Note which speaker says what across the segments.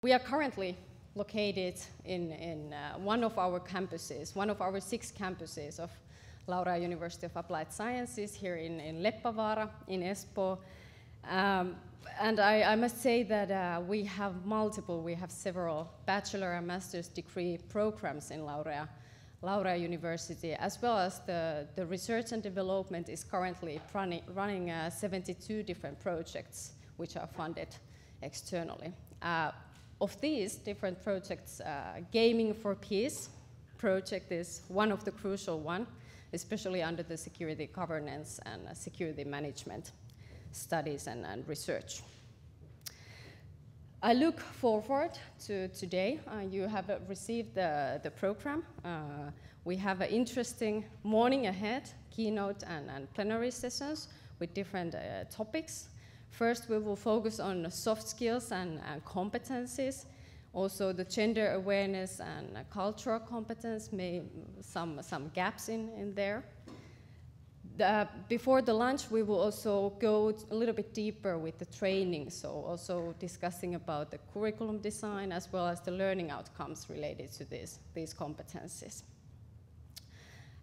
Speaker 1: We are currently located in one of our campuses, one of our 6 campuses of Laurea University of Applied Sciences here in Leppävaara, in Espoo. And I must say that we have several bachelor and master's degree programs in Laurea University, as well as the research and development is currently running 72 different projects which are funded externally. Of these different projects, Gaming for Peace project is one of the crucial ones, especially under the security governance and security management studies and research. I look forward to today. You have received the program. We have an interesting morning ahead, keynote and plenary sessions with different topics. First, we will focus on soft skills and competencies, also the gender awareness and cultural competence, some gaps in there. Before the lunch, we will also go a little bit deeper with the training, so also discussing about the curriculum design as well as the learning outcomes related to these competencies.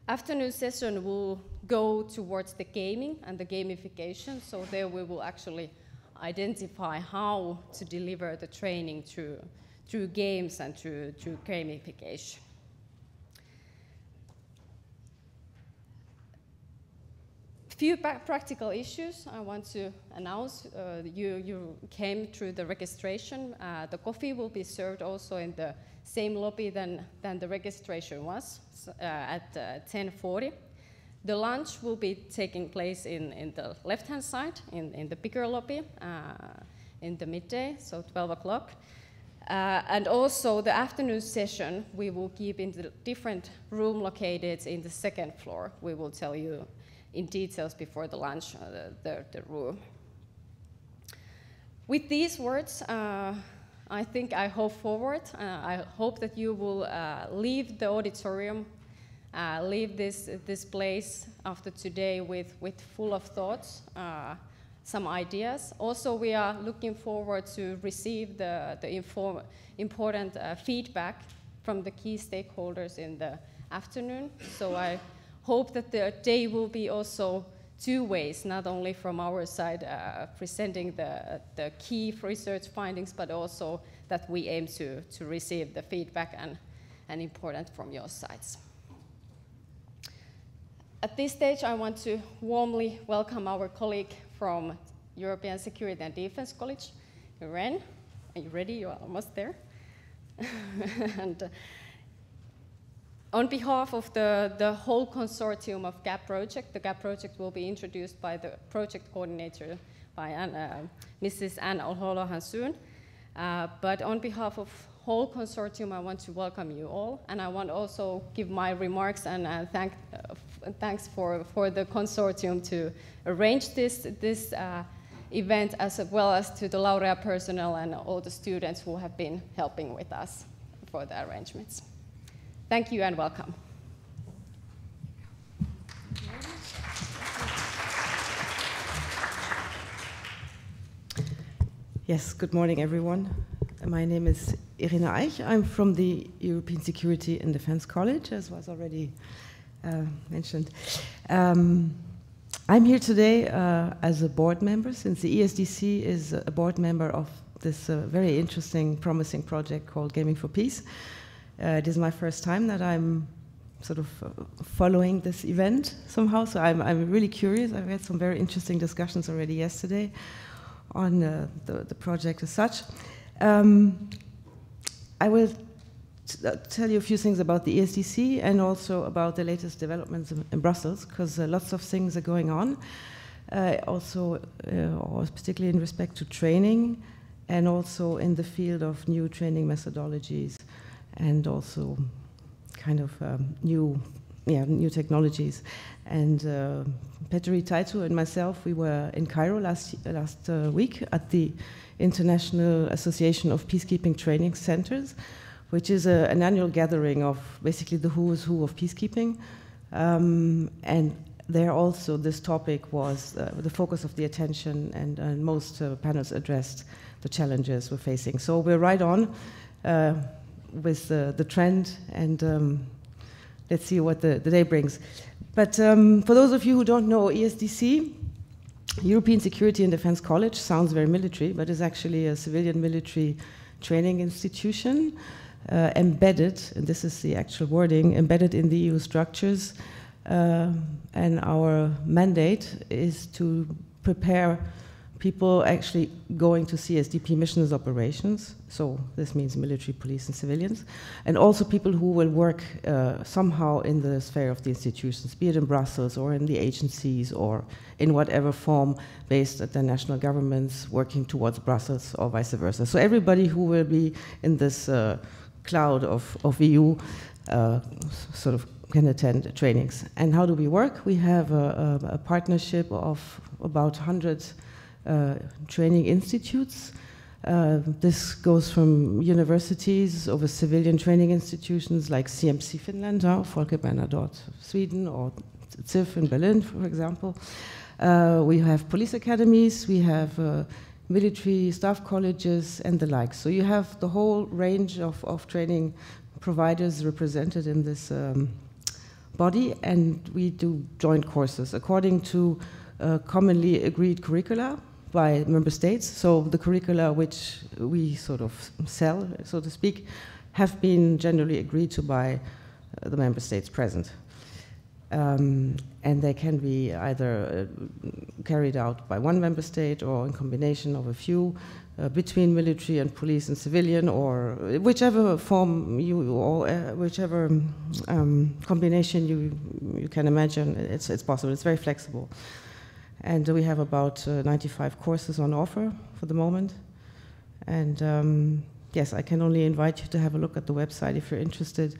Speaker 1: Afternoon session will go towards the gaming and the gamification, so there we will actually identify how to deliver the training through games and through gamification. Few practical issues I want to announce. You came through the registration. The coffee will be served also in the same lobby than the registration was at 10:40. The lunch will be taking place in the left-hand side, in the bigger lobby, in the midday, so 12 o'clock. And also the afternoon session we will keep in the different room located in the 2nd floor. We will tell you in details before the lunch, the room. With these words, I think I hope forward. I hope that you will leave the auditorium, leave this place after today with full of thoughts, some ideas. Also, we are looking forward to receive the important feedback from the key stakeholders in the afternoon. So I hope that the day will be also 2 ways, not only from our side presenting the key research findings, but also that we aim to receive the feedback and important from your sides. At this stage, I want to warmly welcome our colleague from European Security and Defense College, Irene. Are you ready? You are almost there. And on behalf of the whole consortium of GAP project, the GAP project will be introduced by the project coordinator, by Mrs. Anne Olholo-Hansun. But on behalf of whole consortium, I want to welcome you all, and I want also give my remarks and thanks for the consortium to arrange this event, as well as to the Laurea personnel and all the students who have been helping with us for the arrangements. Thank you and welcome.
Speaker 2: Yes, good morning, everyone. My name is Irina Eich. I'm from the European Security and Defense College, as was already mentioned. I'm here today as a board member, since the ESDC is a board member of this very interesting, promising project called Gaming for Peace. It is my first time that I'm sort of following this event somehow, so I'm really curious. I've had some very interesting discussions already yesterday on the project as such. I will tell you a few things about the ESDC and also about the latest developments in Brussels, because lots of things are going on, also particularly in respect to training and also in the field of new training methodologies and also kind of new technologies. And Petteri Taitu and myself, we were in Cairo last week at the International Association of Peacekeeping Training Centers, which is an annual gathering of basically the who's who of peacekeeping. And there also this topic was the focus of the attention, and most panels addressed the challenges we're facing. So we're right on with the trend, and let's see what the day brings. But for those of you who don't know, ESDC, European Security and Defense College, sounds very military, but is actually a civilian military training institution embedded, and this is the actual wording, embedded in the EU structures. And our mandate is to prepare people actually going to CSDP missions operations, so this means military, police, and civilians, and also people who will work somehow in the sphere of the institutions, be it in Brussels or in the agencies or in whatever form based at their national governments working towards Brussels or vice versa. So everybody who will be in this cloud of EU sort of can attend trainings. And how do we work? We have a partnership of about 100 training institutes. This goes from universities over civilian training institutions like CMC Finland, Folke Bernadotte Sweden, or CIF in Berlin, for example. We have police academies, we have military staff colleges, and the like. So you have the whole range of training providers represented in this body, and we do joint courses according to commonly agreed curricula by member states. So the curricula which we sort of sell, so to speak, have been generally agreed to by the member states present. And they can be either carried out by one member state or in combination of a few between military and police and civilian, or whichever form or whichever combination you can imagine. It's possible. It's very flexible. And we have about 95 courses on offer for the moment. And yes, I can only invite you to have a look at the website if you're interested,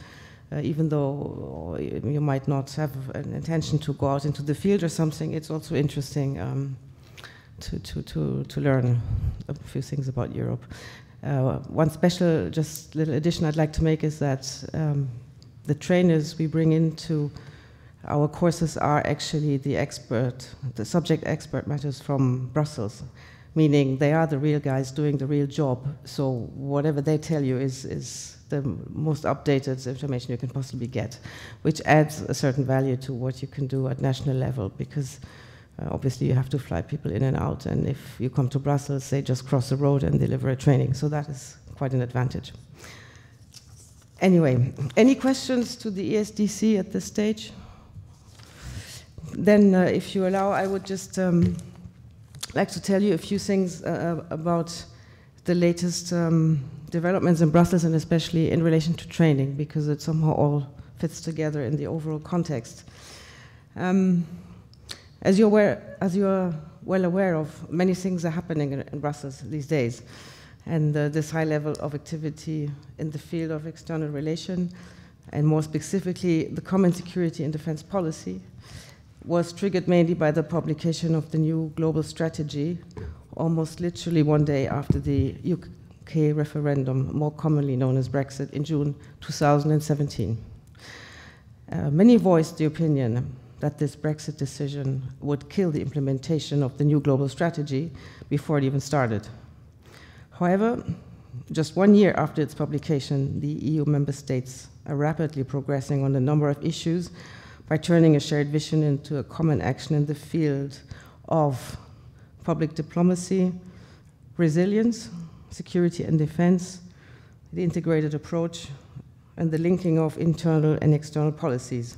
Speaker 2: even though you might not have an intention to go out into the field or something. It's also interesting to learn a few things about Europe. One special, just little addition I'd like to make is that the trainers we bring into our courses are actually the subject expert matters from Brussels, meaning they are the real guys doing the real job. So whatever they tell you is the most updated information you can possibly get, which adds a certain value to what you can do at national level, because obviously you have to fly people in and out, and if you come to Brussels, they just cross the road and deliver a training. So that is quite an advantage. Anyway, any questions to the ESDC at this stage? Then, if you allow, I would just like to tell you a few things about the latest developments in Brussels, and especially in relation to training, because it somehow all fits together in the overall context. As you're well aware of, many things are happening in Brussels these days, and this high level of activity in the field of external relation, and more specifically, the common security and defense policy, was triggered mainly by the publication of the new global strategy, almost literally one day after the UK referendum, more commonly known as Brexit, in June 2017. Many voiced the opinion that this Brexit decision would kill the implementation of the new global strategy before it even started. However, just 1 year after its publication, the EU member states are rapidly progressing on a number of issues by turning a shared vision into a common action in the field of public diplomacy, resilience, security and defense, the integrated approach, and the linking of internal and external policies.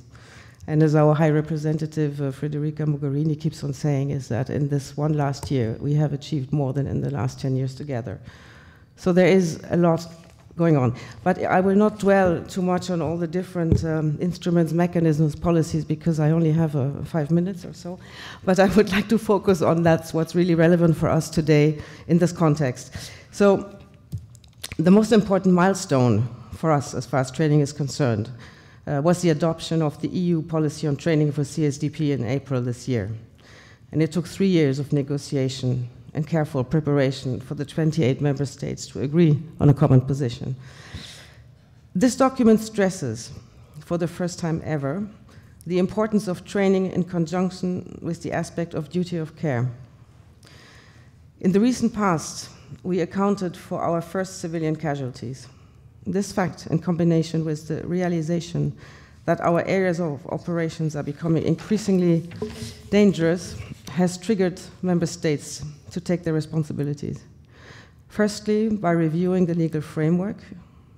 Speaker 2: And as our High Representative Federica Mogherini keeps on saying, is that in this one last year, we have achieved more than in the last 10 years together. So there is a lot going on. But I will not dwell too much on all the different instruments, mechanisms, policies, because I only have 5 minutes or so. But I would like to focus on that's what's really relevant for us today in this context. So the most important milestone for us as far as training is concerned was the adoption of the EU policy on training for CSDP in April this year. And it took 3 years of negotiation and careful preparation for the 28 member states to agree on a common position. This document stresses, for the first time ever, the importance of training in conjunction with the aspect of duty of care. In the recent past, we accounted for our first civilian casualties. This fact, in combination with the realization that our areas of operations are becoming increasingly dangerous, has triggered member states to take their responsibilities. Firstly, by reviewing the legal framework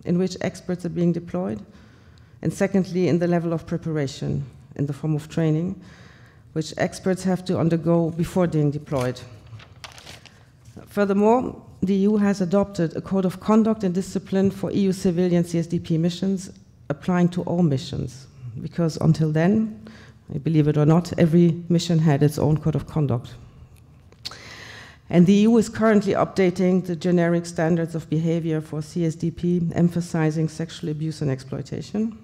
Speaker 2: in which experts are being deployed, and secondly, in the level of preparation in the form of training, which experts have to undergo before being deployed. Furthermore, the EU has adopted a code of conduct and discipline for EU civilian CSDP missions, applying to all missions, because until then, believe it or not, every mission had its own code of conduct. And the EU is currently updating the generic standards of behavior for CSDP, emphasizing sexual abuse and exploitation.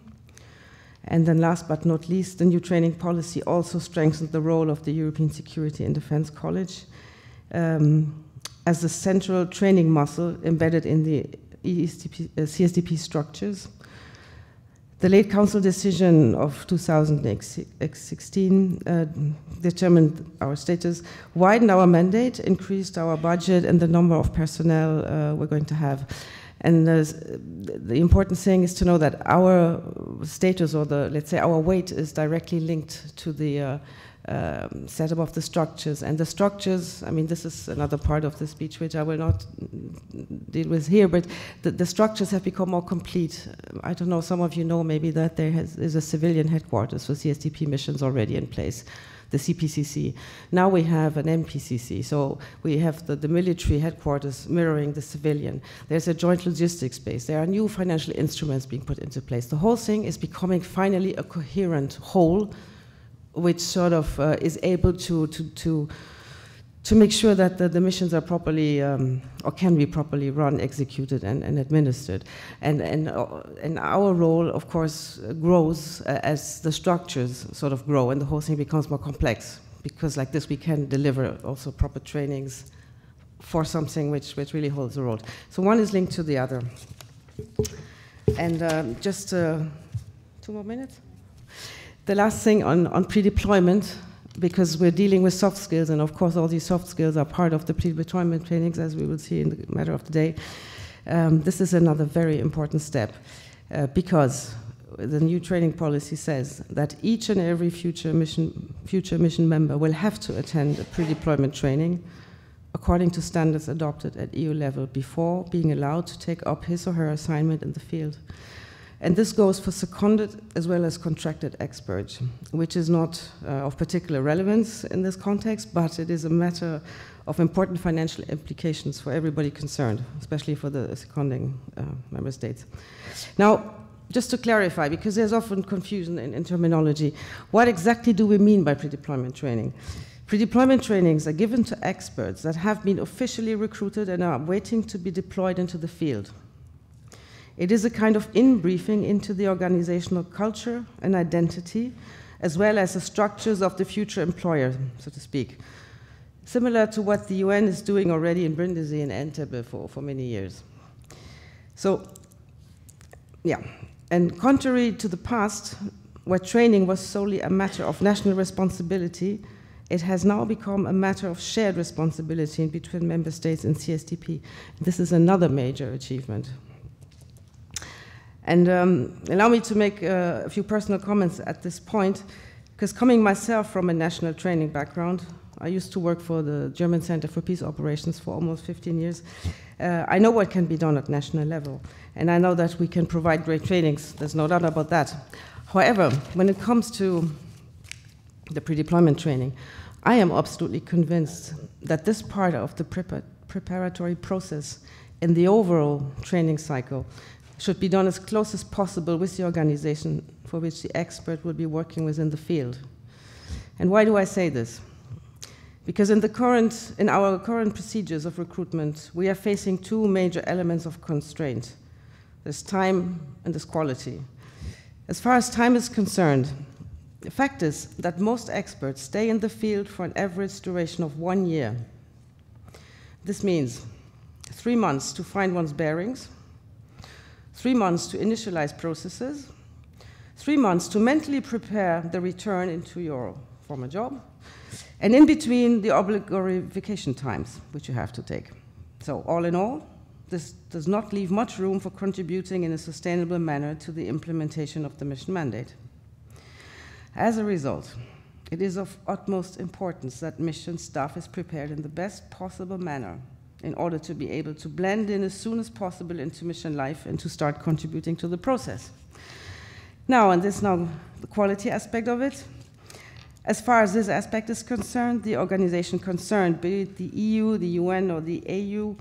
Speaker 2: And then last but not least, the new training policy also strengthens the role of the European Security and Defense College as the central training muscle embedded in the CSDP structures. The late Council decision of 2016 determined our status, widened our mandate, increased our budget and the number of personnel we're going to have. And the important thing is to know that our status, or let's say our weight, is directly linked to the setup of the structures. And the structures, I mean, this is another part of the speech which I will not deal with here, but the structures have become more complete. I don't know, some of you know maybe that there is a civilian headquarters for CSDP missions already in place, the CPCC. Now we have an MPCC, so we have the military headquarters mirroring the civilian. There's a joint logistics base. There are new financial instruments being put into place. The whole thing is becoming finally a coherent whole, which sort of is able to make sure that the missions are properly or can be properly run, executed, and administered. And our role, of course, grows as the structures sort of grow and the whole thing becomes more complex, because like this we can deliver also proper trainings for something which really holds the road. So one is linked to the other. And just 2 more minutes. The last thing on pre-deployment, because we're dealing with soft skills, and of course all these soft skills are part of the pre-deployment trainings, as we will see in the matter of the day. This is another very important step, because the new training policy says that each and every future mission member will have to attend a pre-deployment training according to standards adopted at EU level before being allowed to take up his or her assignment in the field. And this goes for seconded as well as contracted experts, which is not of particular relevance in this context, but it is a matter of important financial implications for everybody concerned, especially for the seconding member states. Now, just to clarify, because there's often confusion in terminology, what exactly do we mean by pre-deployment training? Pre-deployment trainings are given to experts that have been officially recruited and are waiting to be deployed into the field. It is a kind of in-briefing into the organizational culture and identity, as well as the structures of the future employer, so to speak, similar to what the UN is doing already in Brindisi and Entebbe for many years. So, yeah, and contrary to the past, where training was solely a matter of national responsibility, it has now become a matter of shared responsibility between member states and CSDP. This is another major achievement. And allow me to make a few personal comments at this point, because coming myself from a national training background, I used to work for the German Center for Peace Operations for almost 15 years. I know what can be done at national level, and I know that we can provide great trainings. There's no doubt about that. However, when it comes to the pre-deployment training, I am absolutely convinced that this part of the preparatory process in the overall training cycle should be done as close as possible with the organization for which the expert will be working within the field. And why do I say this? Because in our current procedures of recruitment, we are facing two major elements of constraint. There's time and there's quality. As far as time is concerned, the fact is that most experts stay in the field for an average duration of 1 year. This means 3 months to find one's bearings, 3 months to initialize processes, 3 months to mentally prepare the return into your former job, and in between the obligatory vacation times, which you have to take. So all in all, this does not leave much room for contributing in a sustainable manner to the implementation of the mission mandate. As a result, it is of utmost importance that mission staff is prepared in the best possible manner in order to be able to blend in as soon as possible into mission life and to start contributing to the process. Now, and this now the quality aspect of it. As far as this aspect is concerned, the organization concerned, be it the EU, the UN, or the AU,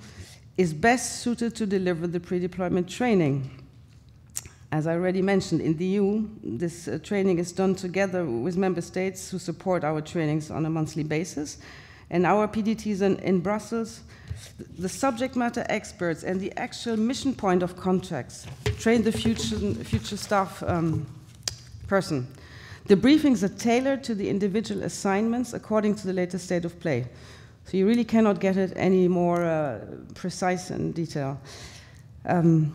Speaker 2: is best suited to deliver the pre-deployment training. As I already mentioned, in the EU, this training is done together with member states who support our trainings on a monthly basis. And our PDTs in Brussels, the subject matter experts and the actual mission point of contacts train the future staff person. The briefings are tailored to the individual assignments according to the latest state of play. So you really cannot get it any more precise and detailed. And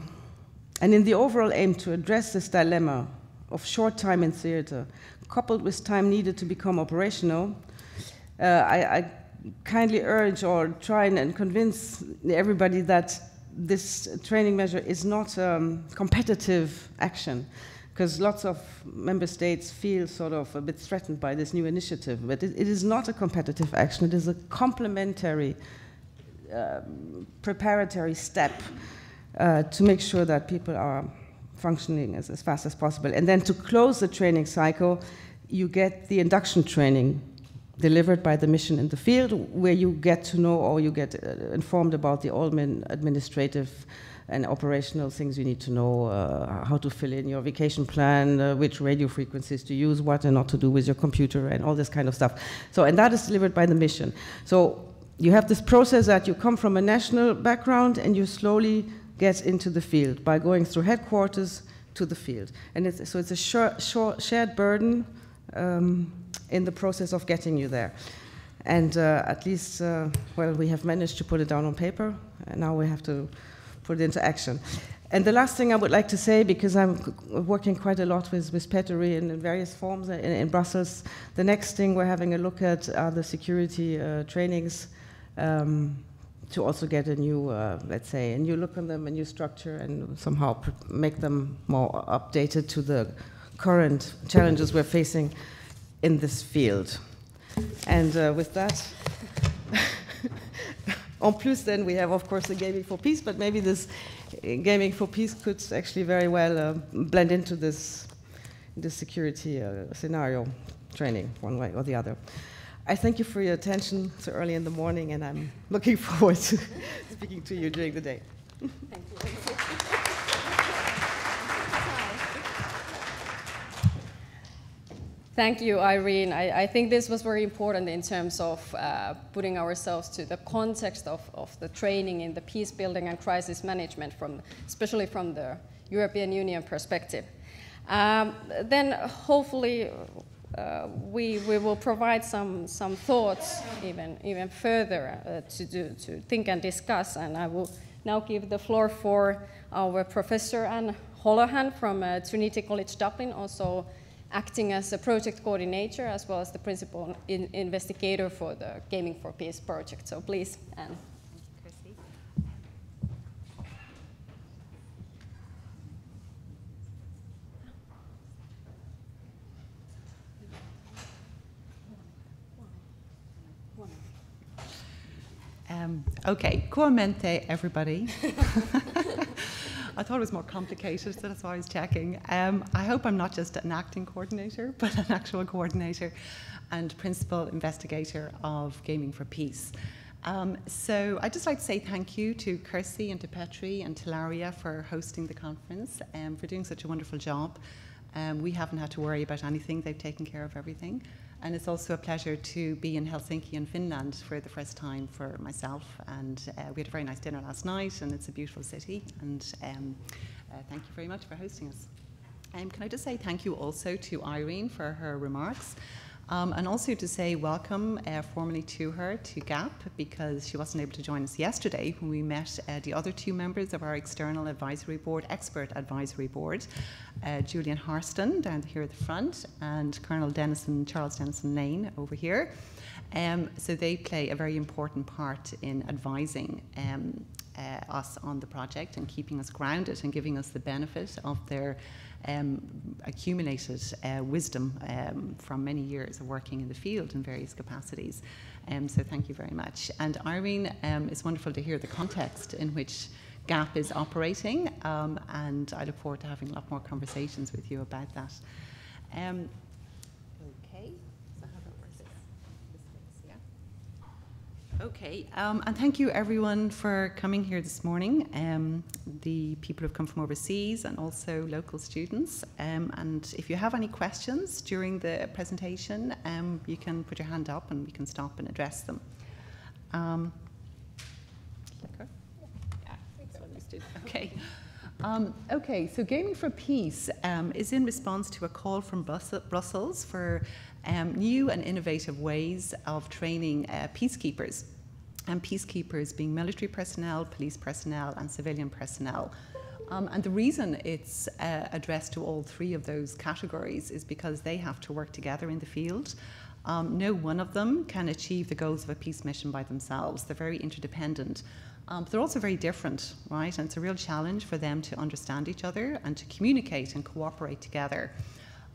Speaker 2: in the overall aim to address this dilemma of short time in theater, coupled with time needed to become operational, I kindly urge or try and convince everybody that this training measure is not competitive action, because lots of member states feel sort of a bit threatened by this new initiative. But it is not a competitive action, it is a complementary, preparatory step to make sure that people are functioning as fast as possible. And then to close the training cycle, you get the induction training delivered by the mission in the field, where you get to know or you get informed about the all administrative and operational things you need to know, how to fill in your vacation plan, which radio frequencies to use, what and not to do with your computer, and all this kind of stuff. So, and that is delivered by the mission. So you have this process that you come from a national background and you slowly get into the field by going through headquarters to the field. And so it's a shared burden in the process of getting you there. And at least, well, we have managed to put it down on paper, and now we have to put it into action. And the last thing I would like to say, because I'm working quite a lot with Petteri in various forms in Brussels, the next thing we're having a look at are the security trainings, to also get a new, let's say, a new look on them, a new structure, and somehow make them more updated to the current challenges we're facing in this field. And with that, en plus, then we have, of course, the Gaming for Peace, but maybe this Gaming for Peace could actually very well blend into this security scenario training, one way or the other. I thank you for your attention so early in the morning, and I'm looking forward to speaking to you during the day.
Speaker 1: Thank you. Thank you, Irene. I think this was very important in terms of putting ourselves to the context of the training in the peace building and crisis management, especially from the European Union perspective. Then hopefully we will provide some thoughts even further to think and discuss, and I will now give the floor for our Professor Anne Holohan from Trinity College Dublin, also acting as a project coordinator as well as the principal investigator for the Gaming for Peace project. So please, Anne.
Speaker 3: Okay, Coamente, everybody. I thought it was more complicated, so that's why I was checking. I hope I'm not just an acting coordinator, but an actual coordinator and principal investigator of Gaming for Peace. So I'd just like to say thank you to Kirsty and to Petteri and to Laurea for hosting the conference and for doing such a wonderful job. We haven't had to worry about anything. They've taken care of everything. And it's also a pleasure to be in Helsinki in Finland for the first time for myself. And we had a very nice dinner last night, and it's a beautiful city. And thank you very much for hosting us. Can I just say thank you also to Irene for her remarks, and also to say welcome formally to her to GAP, because she wasn't able to join us yesterday when we met the other two members of our external advisory board, expert advisory board, Julian Harston down here at the front, and Colonel Charles Dennison Lane over here. So they play a very important part in advising us on the project and keeping us grounded and giving us the benefit of their accumulated wisdom from many years of working in the field in various capacities. So thank you very much. And Irene, it's wonderful to hear the context in which GAP is operating, and I look forward to having a lot more conversations with you about that. Okay, so how about this? Yeah. Okay, and thank you everyone for coming here this morning, the people who've come from overseas and also local students. And if you have any questions during the presentation, you can put your hand up and we can stop and address them. Okay. Okay, so Gaming for Peace is in response to a call from Brussels for new and innovative ways of training peacekeepers, and peacekeepers being military personnel, police personnel, and civilian personnel. And the reason it's addressed to all three of those categories is because they have to work together in the field. No one of them can achieve the goals of a peace mission by themselves. They're very interdependent. But they're also very different, right? And it's a real challenge for them to understand each other and to communicate and cooperate together.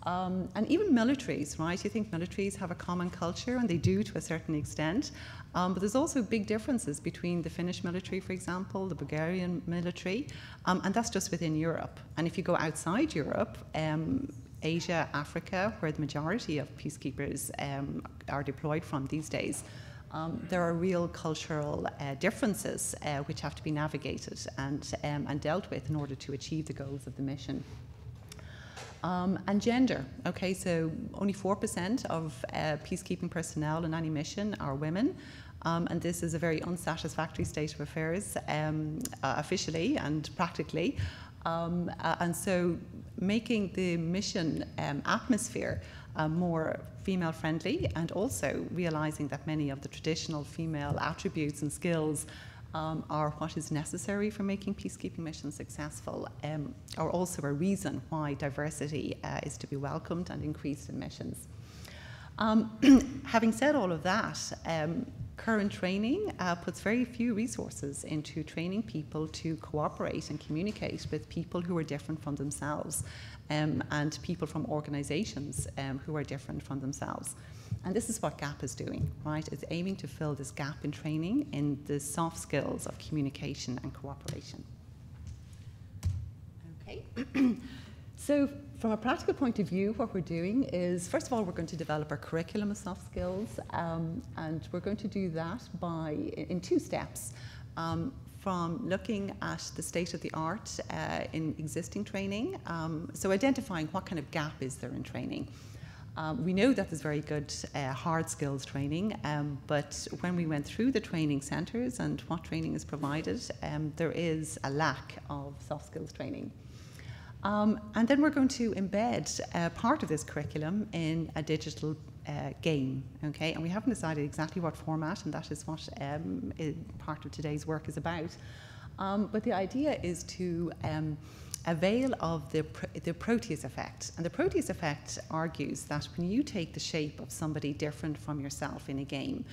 Speaker 3: And even militaries, right? You think militaries have a common culture, and they do to a certain extent. But there's also big differences between the Finnish military, for example, the Bulgarian military, and that's just within Europe. And if you go outside Europe, Asia, Africa, where the majority of peacekeepers are deployed from these days, there are real cultural differences which have to be navigated and dealt with in order to achieve the goals of the mission. And gender, okay, so only 4% of peacekeeping personnel in any mission are women, and this is a very unsatisfactory state of affairs officially and practically. And so making the mission atmosphere more female friendly, and also realizing that many of the traditional female attributes and skills are what is necessary for making peacekeeping missions successful, are also a reason why diversity is to be welcomed and increased in missions. Having said all of that, current training puts very few resources into training people to cooperate and communicate with people who are different from themselves, and people from organizations who are different from themselves. And this is what GAP is doing, right? It's aiming to fill this gap in training in the soft skills of communication and cooperation. Okay. So from a practical point of view, what we're doing is, first of all, we're going to develop our curriculum of soft skills, and we're going to do that in two steps. From looking at the state of the art in existing training, so identifying what kind of gap is there in training. We know that there's very good hard skills training, but when we went through the training centres and what training is provided, there is a lack of soft skills training. And then we're going to embed part of this curriculum in a digital game, okay? And we haven't decided exactly what format, and that is what part of today's work is about. But the idea is to avail of the Proteus effect. And the Proteus effect argues that when you take the shape of somebody different from yourself in a game,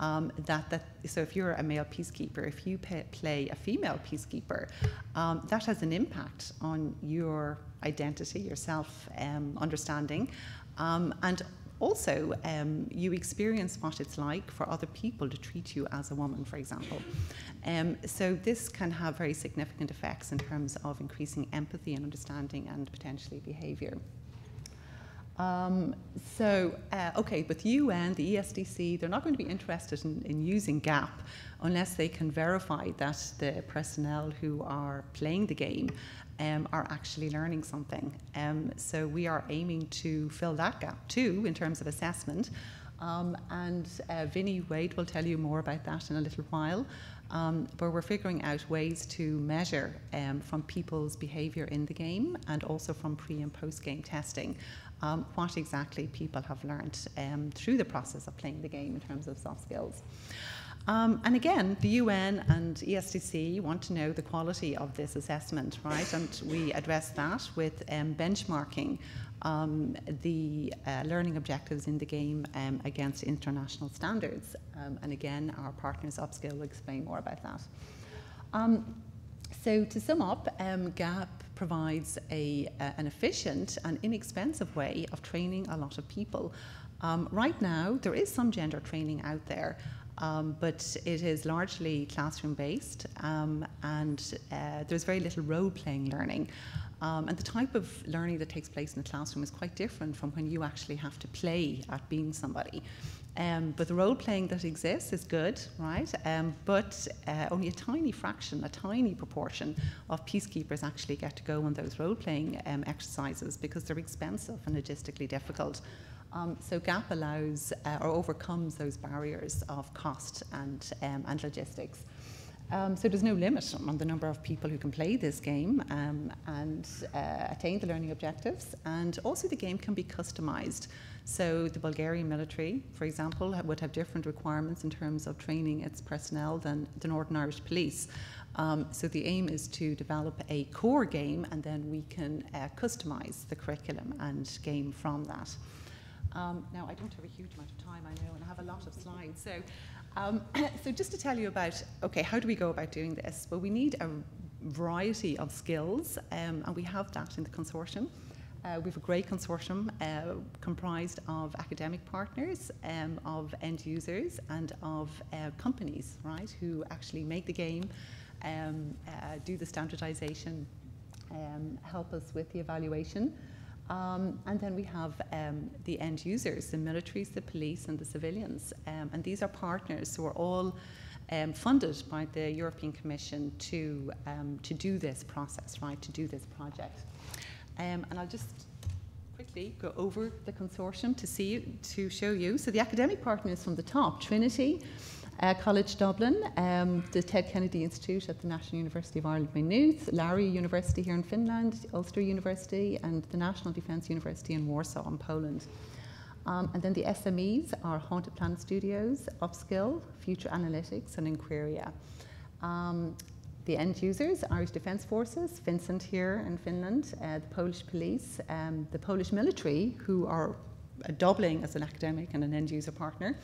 Speaker 3: so if you're a male peacekeeper, if you play a female peacekeeper, that has an impact on your identity, your self-understanding, and also, you experience what it's like for other people to treat you as a woman, for example. So this can have very significant effects in terms of increasing empathy and understanding and potentially behaviour. Okay, but the UN, the ESDC, they're not going to be interested in using GAP unless they can verify that the personnel who are playing the game are actually learning something. So we are aiming to fill that gap too in terms of assessment. And Vinnie Wade will tell you more about that in a little while. But we're figuring out ways to measure from people's behaviour in the game, and also from pre and post game testing, what exactly people have learnt through the process of playing the game in terms of soft skills. And again, the UN and ESDC want to know the quality of this assessment, right? And we address that with benchmarking the learning objectives in the game against international standards. And again, our partners Upskill will explain more about that. So to sum up, GAP provides an efficient and inexpensive way of training a lot of people. Right now, there is some gender training out there, but it is largely classroom-based, and there's very little role-playing learning. And the type of learning that takes place in the classroom is quite different from when you actually have to play at being somebody. But the role-playing that exists is good, right? But only a tiny fraction, a tiny proportion of peacekeepers actually get to go on those role-playing exercises because they're expensive and logistically difficult. So GAP allows or overcomes those barriers of cost and logistics. So there's no limit on the number of people who can play this game and attain the learning objectives. And also the game can be customized. So the Bulgarian military, for example, would have different requirements in terms of training its personnel than the Northern Irish Police. So the aim is to develop a core game, and then we can customize the curriculum and game from that. Now, I don't have a huge amount of time, I know, and I have a lot of slides. So, so just to tell you about, okay, how do we go about doing this? Well, we need a variety of skills, and we have that in the consortium. We have a great consortium comprised of academic partners, of end users, and of companies, right, who actually make the game, do the standardization, help us with the evaluation. And then we have the end users, the militaries, the police, and the civilians. And these are partners who are all funded by the European Commission to do this process, right, to do this project. And I'll just quickly go over the consortium to show you. So the academic partners from the top: Trinity College Dublin, the Ted Kennedy Institute at the National University of Ireland Maynooth, Laurea University here in Finland, Ulster University, and the National Defence University in Warsaw in Poland. And then the SMEs are Haunted Planet Studios, Upskill, Future Analytics, and Inquiria. The end users, Irish Defence Forces, Vincent here in Finland, the Polish police, the Polish military, who are doubling as an academic and an end user partner,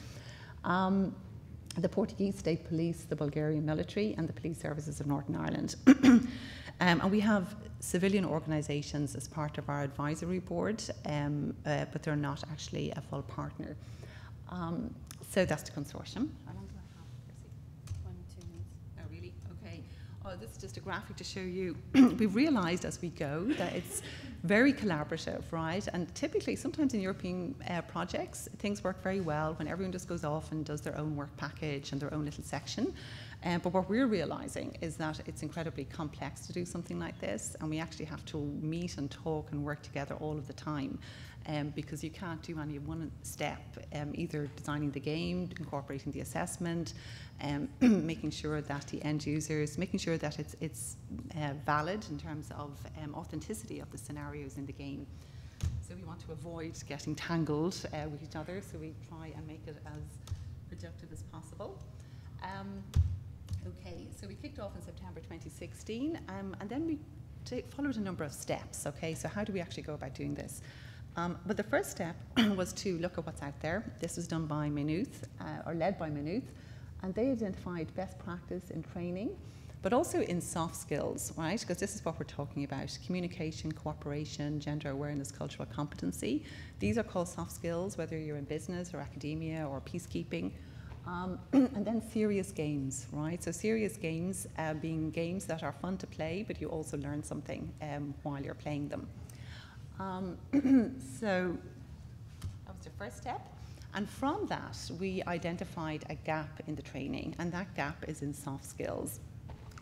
Speaker 3: the Portuguese State Police, the Bulgarian military, and the police services of Northern Ireland. And we have civilian organisations as part of our advisory board, but they're not actually a full partner. So that's the consortium. How long do I have, Kirsty?
Speaker 1: 1 2 minutes.
Speaker 3: Oh, really? Okay. Oh, this is just a graphic to show you. We've realised as we go that it's very collaborative, right? And typically, sometimes in European projects, things work very well when everyone just goes off and does their own work package and their own little section. But what we're realising is that it's incredibly complex to do something like this, and we actually have to meet and talk and work together all of the time. Because you can't do any one step, either designing the game, incorporating the assessment, making sure that the end users, making sure that it's valid in terms of authenticity of the scenarios in the game. So we want to avoid getting tangled with each other, so we try and make it as productive as possible. Okay, so we kicked off in September 2016, and then we followed a number of steps. Okay, so how do we actually go about doing this? But the first step was to look at what's out there. This was done by Maynooth, or led by Maynooth, and they identified best practice in training, but also in soft skills, right? Because this is what we're talking about: communication, cooperation, gender awareness, cultural competency. These are called soft skills, whether you're in business or academia or peacekeeping. And then serious games, right? So serious games being games that are fun to play, but you also learn something while you're playing them. So that was the first step. And from that, we identified a gap in the training, and that gap is in soft skills.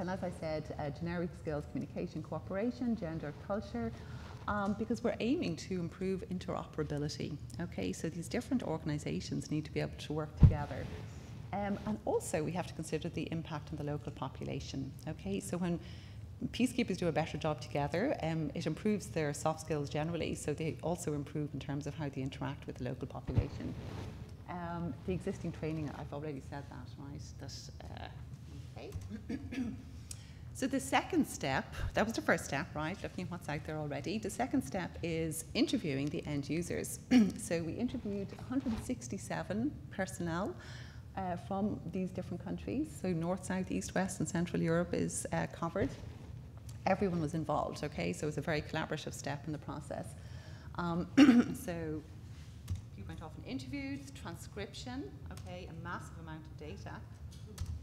Speaker 3: And as I said, generic skills: communication, cooperation, gender, culture, because we're aiming to improve interoperability. Okay, so these different organizations need to be able to work together. And also we have to consider the impact on the local population. Okay, so when peacekeepers do a better job together, it improves their soft skills generally, so they also improve in terms of how they interact with the local population. The existing training, I've already said that, right? Okay. So the second step, that was the first step, right? Looking at what's out there already. The second step is interviewing the end users. So we interviewed 167 personnel from these different countries. So North, South, East, West, and Central Europe is covered. Everyone was involved, okay? So it was a very collaborative step in the process. So you went off and interviewed, transcription, okay, a massive amount of data,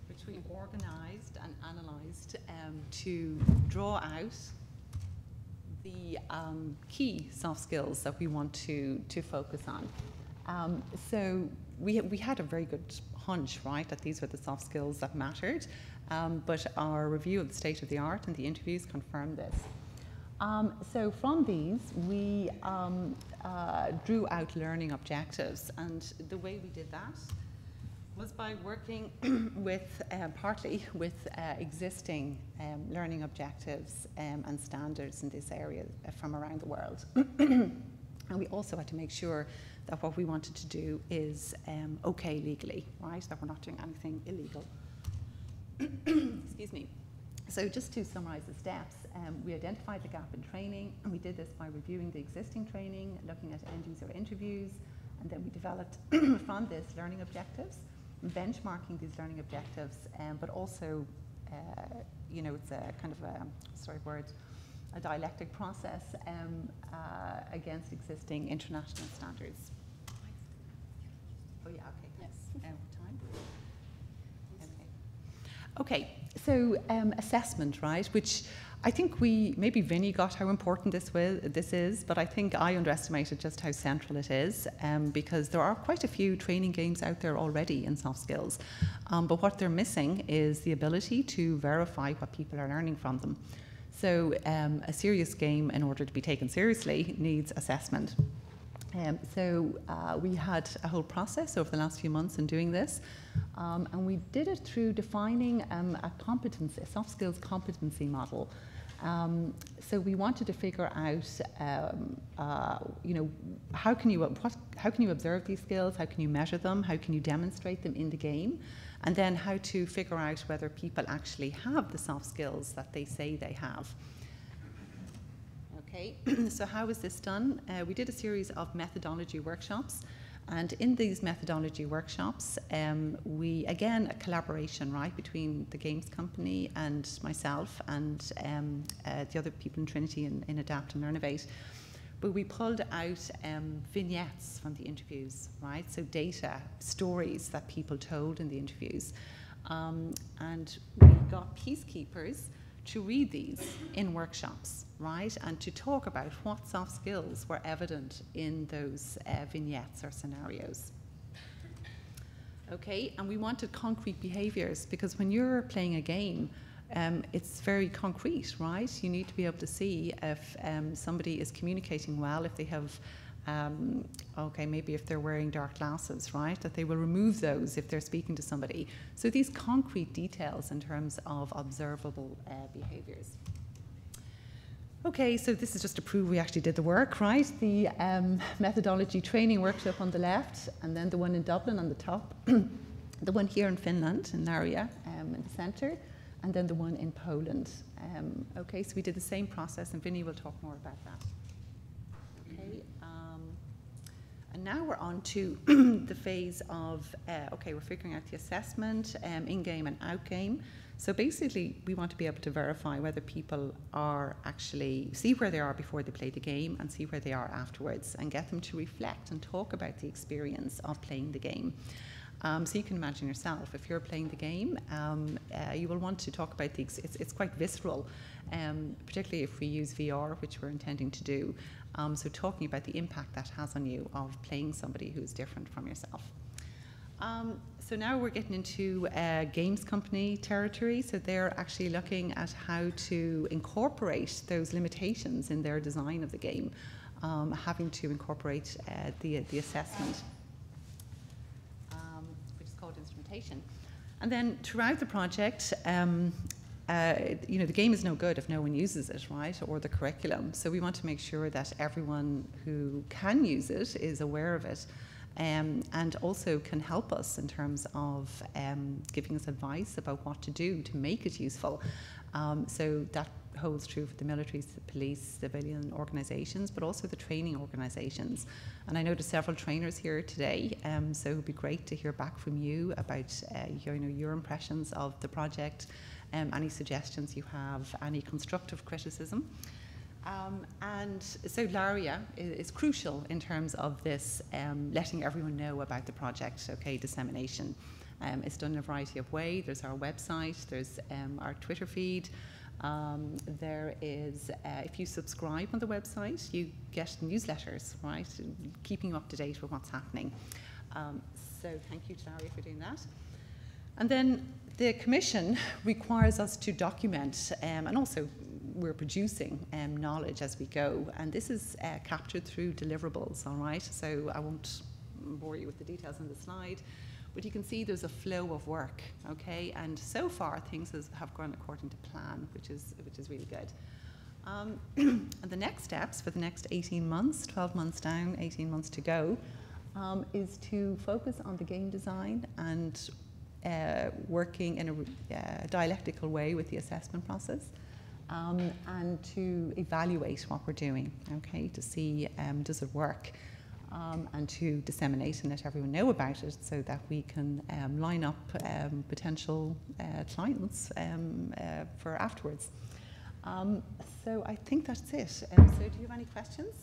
Speaker 3: which we organised and analysed to draw out the key soft skills that we want to focus on. So we had a very good hunch, right, that these were the soft skills that mattered, but our review of the state of the art and the interviews confirmed this. So from these, we drew out learning objectives, and the way we did that was by working with, partly with existing learning objectives and standards in this area from around the world. And we also had to make sure that what we wanted to do is okay legally, right? That we're not doing anything illegal. Excuse me. So just to summarize the steps, we identified the gap in training, and we did this by reviewing the existing training, looking at end user interviews, and then we developed from this learning objectives, benchmarking these learning objectives, but also, you know, it's a kind of a dialectic process against existing international standards. Oh yeah, okay, yes. Time? Okay, so assessment, right, which I think maybe Vinny got how important this is, but I think I underestimated just how central it is, because there are quite a few training games out there already in soft skills, but what they're missing is the ability to verify what people are learning from them. So a serious game, in order to be taken seriously, needs assessment. So we had a whole process over the last few months in doing this, and we did it through defining a soft skills competency model. So we wanted to figure out, you know, how can you observe these skills? How can you measure them? How can you demonstrate them in the game? And then how to figure out whether people actually have the soft skills that they say they have. Okay, so how was this done? We did a series of methodology workshops, and in these methodology workshops, again, a collaboration, right, between the games company and myself and the other people in Trinity in Adapt and Learnovate. But we pulled out vignettes from the interviews, right? So data, stories that people told in the interviews. And we got peacekeepers to read these in workshops, right? And to talk about what soft skills were evident in those vignettes or scenarios. Okay, and we wanted concrete behaviors, because when you're playing a game, it's very concrete, right? You need to be able to see if somebody is communicating well, if they have, okay, maybe if they're wearing dark glasses, right? That they will remove those if they're speaking to somebody. So these concrete details in terms of observable behaviors. Okay, so this is just to prove we actually did the work, right? The methodology training workshop on the left, and then the one in Dublin on the top, the one here in Finland, in Laurea, in the centre, and then the one in Poland. Okay, so we did the same process, and Vinny will talk more about that. Okay, and now we're on to the phase of, okay, we're figuring out the assessment, in-game and out-game. So basically, we want to be able to verify whether people are actually, see where they are before they play the game and see where they are afterwards, and get them to reflect and talk about the experience of playing the game. So you can imagine yourself, if you're playing the game, you will want to talk about it's quite visceral, particularly if we use VR, which we're intending to do. So talking about the impact that has on you of playing somebody who's different from yourself. So now we're getting into games company territory. So they're actually looking at how to incorporate those limitations in their design of the game, having to incorporate the assessment, which is called instrumentation. And then throughout the project, you know, the game is no good if no one uses it, right, or the curriculum. So we want to make sure that everyone who can use it is aware of it. and also can help us in terms of giving us advice about what to do to make it useful. So that holds true for the military, police, civilian organisations, but also the training organisations. And I know there's several trainers here today, so it would be great to hear back from you about your impressions of the project, any suggestions you have, any constructive criticism. And so Laurea is crucial in terms of this, letting everyone know about the project, okay, dissemination. It's done in a variety of ways. There's our website, there's our Twitter feed. There is, if you subscribe on the website, you get newsletters, right, keeping you up to date with what's happening. So thank you to Laurea for doing that. And then the Commission requires us to document, and also we're producing knowledge as we go, and this is captured through deliverables, all right? So I won't bore you with the details on the slide, but you can see there's a flow of work, okay? And so far things have gone according to plan, which is really good. And the next steps for the next 18 months, 12 months down, 18 months to go, is to focus on the game design and working in a dialectical way with the assessment process, and to evaluate what we're doing, okay, to see does it work, and to disseminate and let everyone know about it so that we can line up potential clients for afterwards. So I think that's it. So do you have any questions?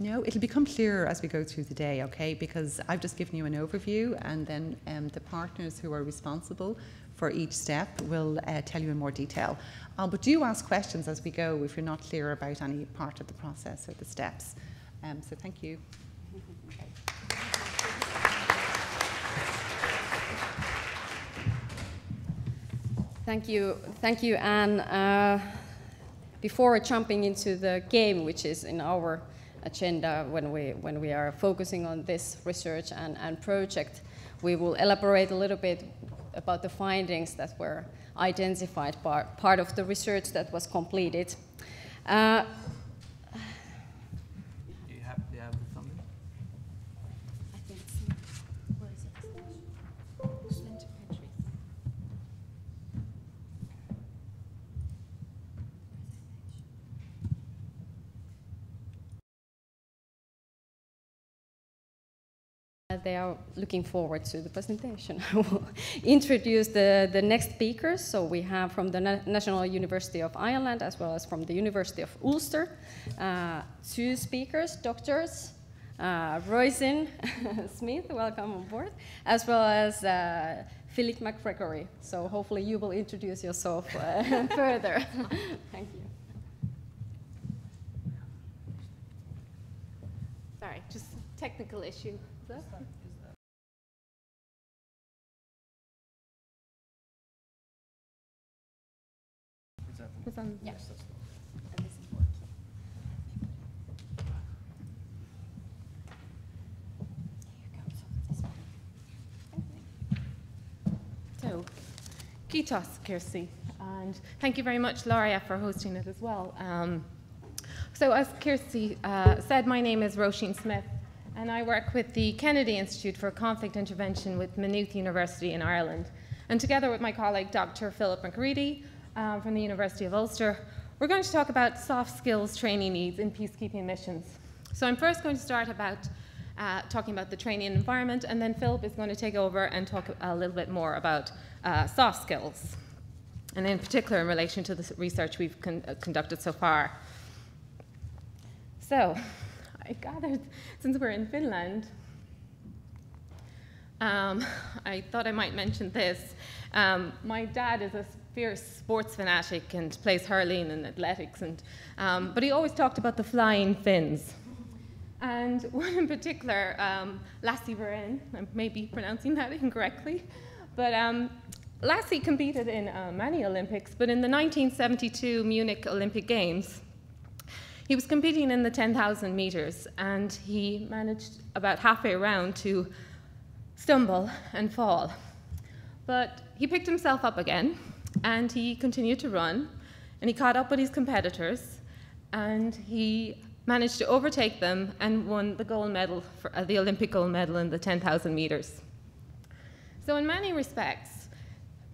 Speaker 3: No, it'll become clearer as we go through the day, okay? Because I've just given you an overview, and then the partners who are responsible for each step will tell you in more detail. But do ask questions as we go if you're not clear about any part of the process or the steps. So thank you. Okay.
Speaker 1: Thank you, Anne. Before jumping into the game, which is in our agenda when we are focusing on this research and project, we will elaborate a little bit about the findings that were identified part of the research that was completed.
Speaker 4: Do you have something?
Speaker 1: I think it's, where is it? Center country. They are looking forward to the presentation. I will introduce the next speakers. So we have from the National University of Ireland as well as from the University of Ulster, two speakers, doctors, Roisin Smith, welcome on board, as well as Philip McGregory. So hopefully you will introduce yourself further. Thank you.
Speaker 5: Sorry, just technical issue. It's on. Yeah. And this is working. So, Kiitos, Kirsi, and thank you very much, Laurea, for hosting it as well. So, as Kirsi said, my name is Roisin Smith, and I work with the Kennedy Institute for Conflict Intervention with Maynooth University in Ireland. And together with my colleague, Dr. Philip McGregory from the University of Ulster, we're going to talk about soft skills training needs in peacekeeping missions. So I'm first going to start about talking about the training environment, and then Philip is going to take over and talk a little bit more about soft skills, and in particular in relation to the research we've conducted so far. So, I gathered, since we're in Finland, I thought I might mention this. My dad is a fierce sports fanatic and plays hurling and athletics, and, but he always talked about the flying Finns. And one in particular, Lassie Viren, I may be pronouncing that incorrectly, but Lassie competed in many Olympics, but in the 1972 Munich Olympic Games, he was competing in the 10,000 meters, and he managed about halfway around to stumble and fall. But he picked himself up again, and he continued to run, and he caught up with his competitors, and he managed to overtake them and won the gold medal, for, the Olympic gold medal in the 10,000 meters. So in many respects,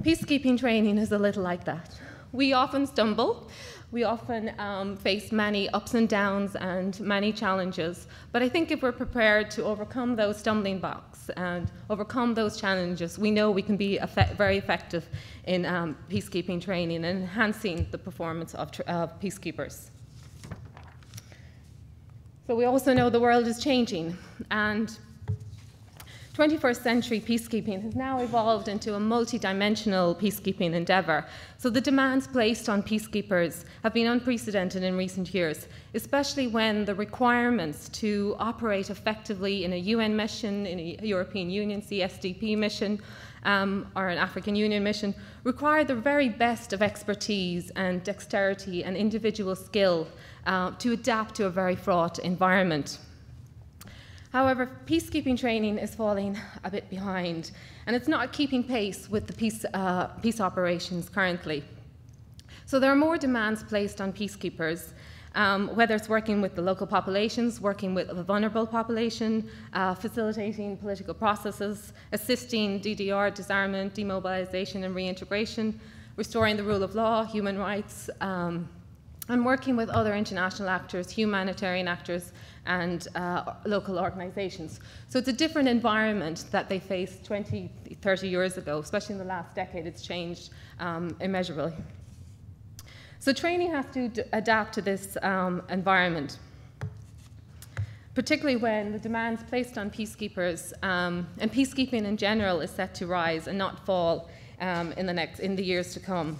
Speaker 5: peacekeeping training is a little like that. We often stumble. We often face many ups and downs and many challenges. But I think if we're prepared to overcome those stumbling blocks and overcome those challenges, we know we can be very effective in peacekeeping training and enhancing the performance of peacekeepers. So we also know the world is changing, and 21st century peacekeeping has now evolved into a multi-dimensional peacekeeping endeavour. So the demands placed on peacekeepers have been unprecedented in recent years, especially when the requirements to operate effectively in a UN mission, in a European Union CSDP mission, or an African Union mission, require the very best of expertise and dexterity and individual skill to adapt to a very fraught environment. However, peacekeeping training is falling a bit behind, and it's not keeping pace with the peace operations currently. So there are more demands placed on peacekeepers, whether it's working with the local populations, working with a vulnerable population, facilitating political processes, assisting DDR, disarmament, demobilization and reintegration, restoring the rule of law, human rights, and working with other international actors, humanitarian actors, and local organizations. So it's a different environment that they faced 20, 30 years ago, especially in the last decade. It's changed immeasurably. So training has to adapt to this environment, particularly when the demands placed on peacekeepers and peacekeeping in general is set to rise and not fall in the years to come.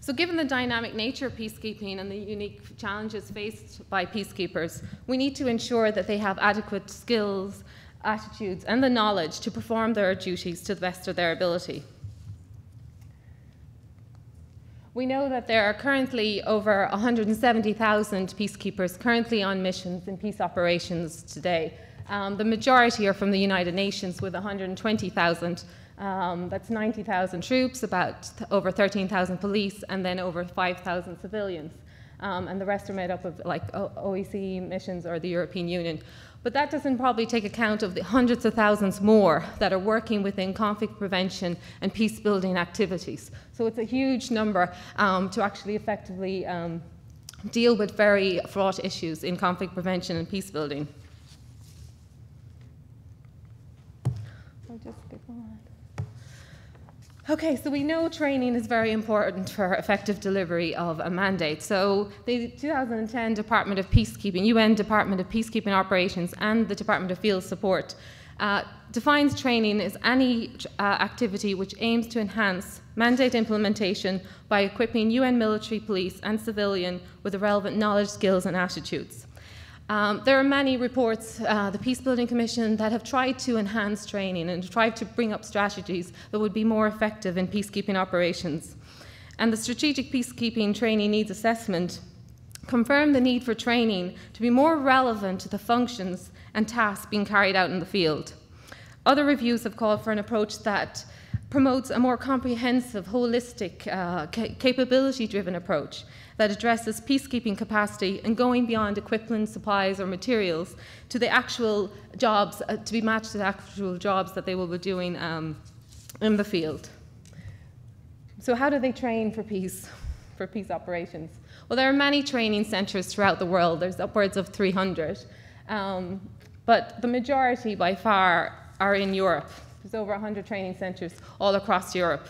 Speaker 5: So given the dynamic nature of peacekeeping and the unique challenges faced by peacekeepers, we need to ensure that they have adequate skills, attitudes, and the knowledge to perform their duties to the best of their ability. We know that there are currently over 170,000 peacekeepers currently on missions in peace operations today. The majority are from the United Nations with 120,000. That's 90,000 troops, about over 13,000 police, and then over 5,000 civilians. And the rest are made up of like OEC missions or the European Union. But that doesn't probably take account of the hundreds of thousands more that are working within conflict prevention and peace-building activities. So it's a huge number to actually effectively deal with very fraught issues in conflict prevention and peace-building. I'll just skip on. Okay, so we know training is very important for effective delivery of a mandate. So the 2010 Department of Peacekeeping, UN Department of Peacekeeping Operations, and the Department of Field Support defines training as any activity which aims to enhance mandate implementation by equipping UN military, police, and civilian with the relevant knowledge, skills, and attitudes. There are many reports, the Peacebuilding Commission, that have tried to enhance training and tried to bring up strategies that would be more effective in peacekeeping operations. And the Strategic Peacekeeping Training Needs Assessment confirmed the need for training to be more relevant to the functions and tasks being carried out in the field. Other reviews have called for an approach that promotes a more comprehensive, holistic, capability-driven approach that addresses peacekeeping capacity and going beyond equipment, supplies, or materials to the actual jobs, to be matched to the actual jobs that they will be doing in the field. So how do they train for peace operations? Well, there are many training centres throughout the world. There's upwards of 300. But the majority, by far, are in Europe. There's over 100 training centres all across Europe.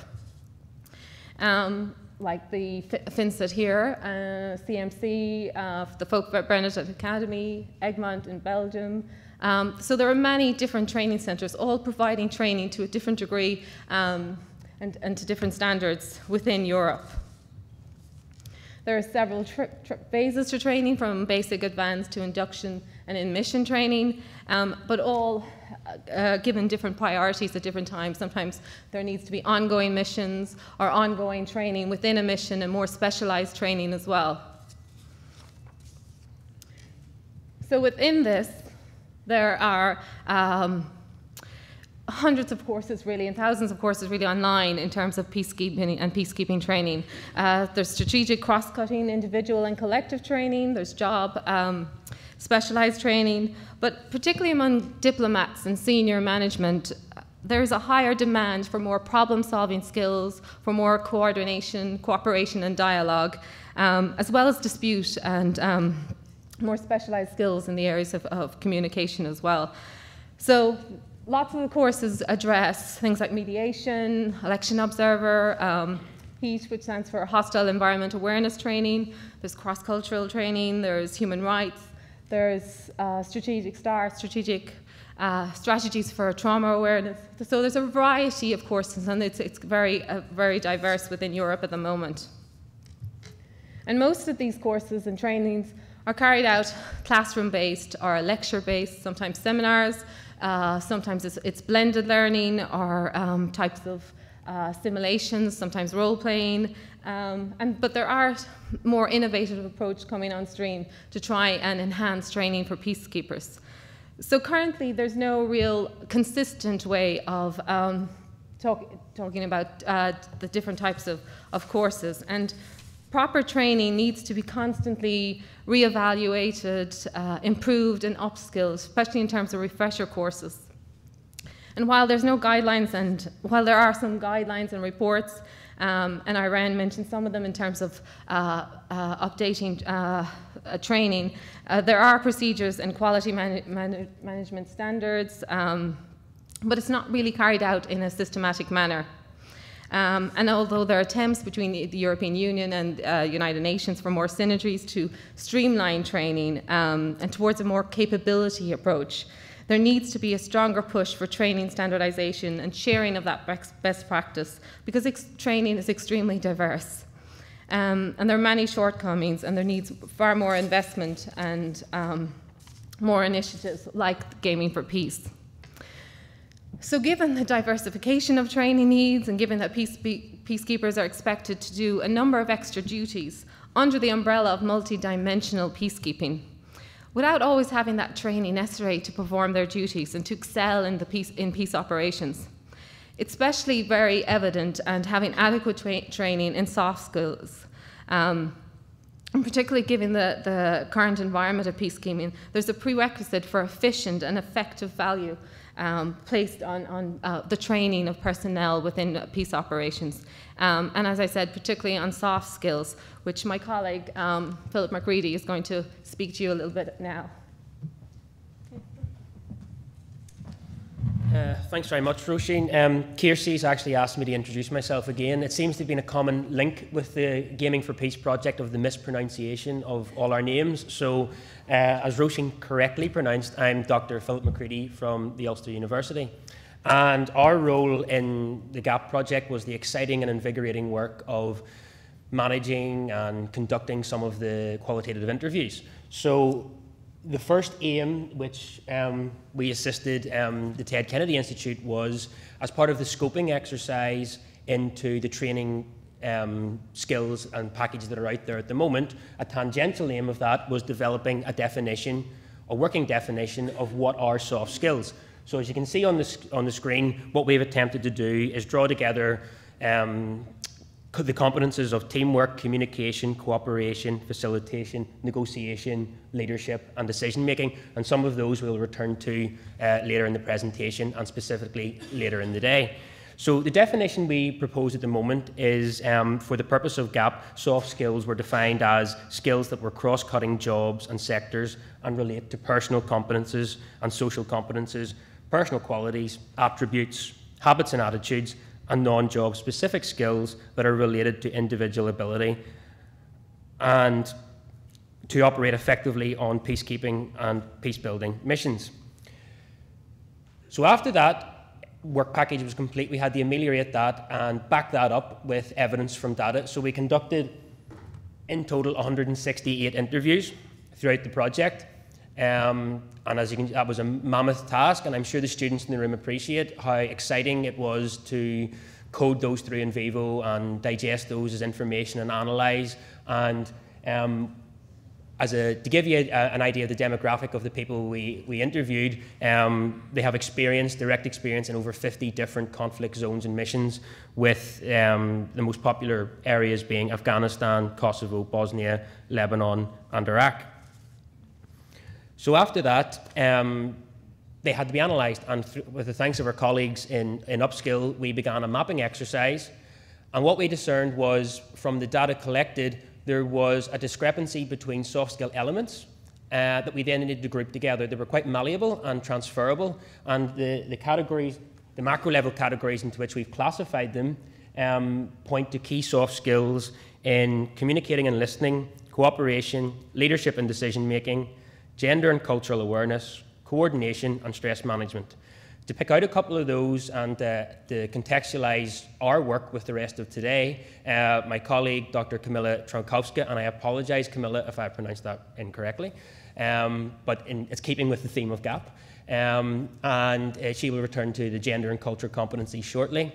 Speaker 5: Like the FINSAT here, CMC, the Folk Bernadette Academy, Egmont in Belgium. So there are many different training centres, all providing training to a different degree and to different standards within Europe. There are several phases to training, from basic, advanced to induction and in-mission training, but all given different priorities at different times. Sometimes there needs to be ongoing missions or ongoing training within a mission and more specialized training as well. So within this, there are hundreds of courses really and thousands of courses really online in terms of peacekeeping and peacekeeping training. There's strategic cross-cutting individual and collective training, there's job specialized training, but particularly among diplomats and senior management, there's a higher demand for more problem-solving skills, for more coordination, cooperation and dialogue, as well as dispute and more specialized skills in the areas of communication as well. So lots of the courses address things like mediation, election observer, HEAT, which stands for Hostile Environment Awareness Training, there's cross-cultural training, there's human rights, there's strategic strategies for trauma awareness. So there's a variety of courses, and it's very diverse within Europe at the moment. And most of these courses and trainings are carried out classroom-based or lecture-based, sometimes seminars, sometimes it's blended learning or types of simulations, sometimes role-playing, but there are more innovative approaches coming on stream to try and enhance training for peacekeepers. So currently there's no real consistent way of talking about the different types of courses, and proper training needs to be constantly reevaluated, improved and upskilled, especially in terms of refresher courses. And while there's no guidelines, and while there are some guidelines and reports, and Irene mentioned some of them in terms of updating training, there are procedures and quality management standards, but it's not really carried out in a systematic manner. And although there are attempts between the European Union and United Nations for more synergies to streamline training and towards a more capability approach, there needs to be a stronger push for training standardization and sharing of that best practice, because training is extremely diverse. And there are many shortcomings, and there needs far more investment and more initiatives like Gaming for Peace. So given the diversification of training needs, and given that peacekeepers are expected to do a number of extra duties under the umbrella of multidimensional peacekeeping, without always having that training necessary to perform their duties and to excel in peace operations, it's especially very evident and having adequate training in soft skills. And particularly given the current environment of peacekeeping, there's a prerequisite for efficient and effective value placed on the training of personnel within peace operations. And as I said, particularly on soft skills, which my colleague, Philip McCready, is going to speak to you a little bit now.
Speaker 6: Thanks very much, Roisin. Kiersey's actually asked me to introduce myself again. It seems to have been a common link with the Gaming for Peace project of the mispronunciation of all our names. So, as Roisin correctly pronounced, I'm Dr. Philip McCready from the Ulster University. And our role in the GAP project was the exciting and invigorating work of managing and conducting some of the qualitative interviews. So, the first aim, which we assisted the Ted Kennedy Institute, was as part of the scoping exercise into the training skills and packages that are out there at the moment. A tangential aim of that was developing a definition, a working definition of what are soft skills. So as you can see on the screen, what we've attempted to do is draw together the competences of teamwork, communication, cooperation, facilitation, negotiation, leadership and decision making, and some of those we'll return to later in the presentation and specifically later in the day. So the definition we propose at the moment is, for the purpose of GAP, soft skills were defined as skills that were cross-cutting jobs and sectors and relate to personal competences and social competences, personal qualities, attributes, habits and attitudes, and non-job specific skills that are related to individual ability and to operate effectively on peacekeeping and peace-building missions. So after that work package was complete, we had to ameliorate that and back that up with evidence from data. So we conducted in total 168 interviews throughout the project. And as you can, that was a mammoth task, and I'm sure the students in the room appreciate how exciting it was to code those through in vivo and digest those as information and analyse. And to give you an idea of the demographic of the people we interviewed, they have direct experience in over 50 different conflict zones and missions, with the most popular areas being Afghanistan, Kosovo, Bosnia, Lebanon, and Iraq. So after that, they had to be analysed, and with the thanks of our colleagues in Upskill, we began a mapping exercise. And what we discerned was, from the data collected, there was a discrepancy between soft skill elements that we then needed to group together. They were quite malleable and transferable, and the categories, the macro level categories into which we've classified them, point to key soft skills in communicating and listening, cooperation, leadership and decision making, gender and cultural awareness, coordination and stress management. To pick out a couple of those and to contextualise our work with the rest of today, my colleague, Dr. Kamila Trankowska, and I apologise, Kamila, if I pronounced that incorrectly, but it's keeping with the theme of GAP, and she will return to the gender and culture competency shortly,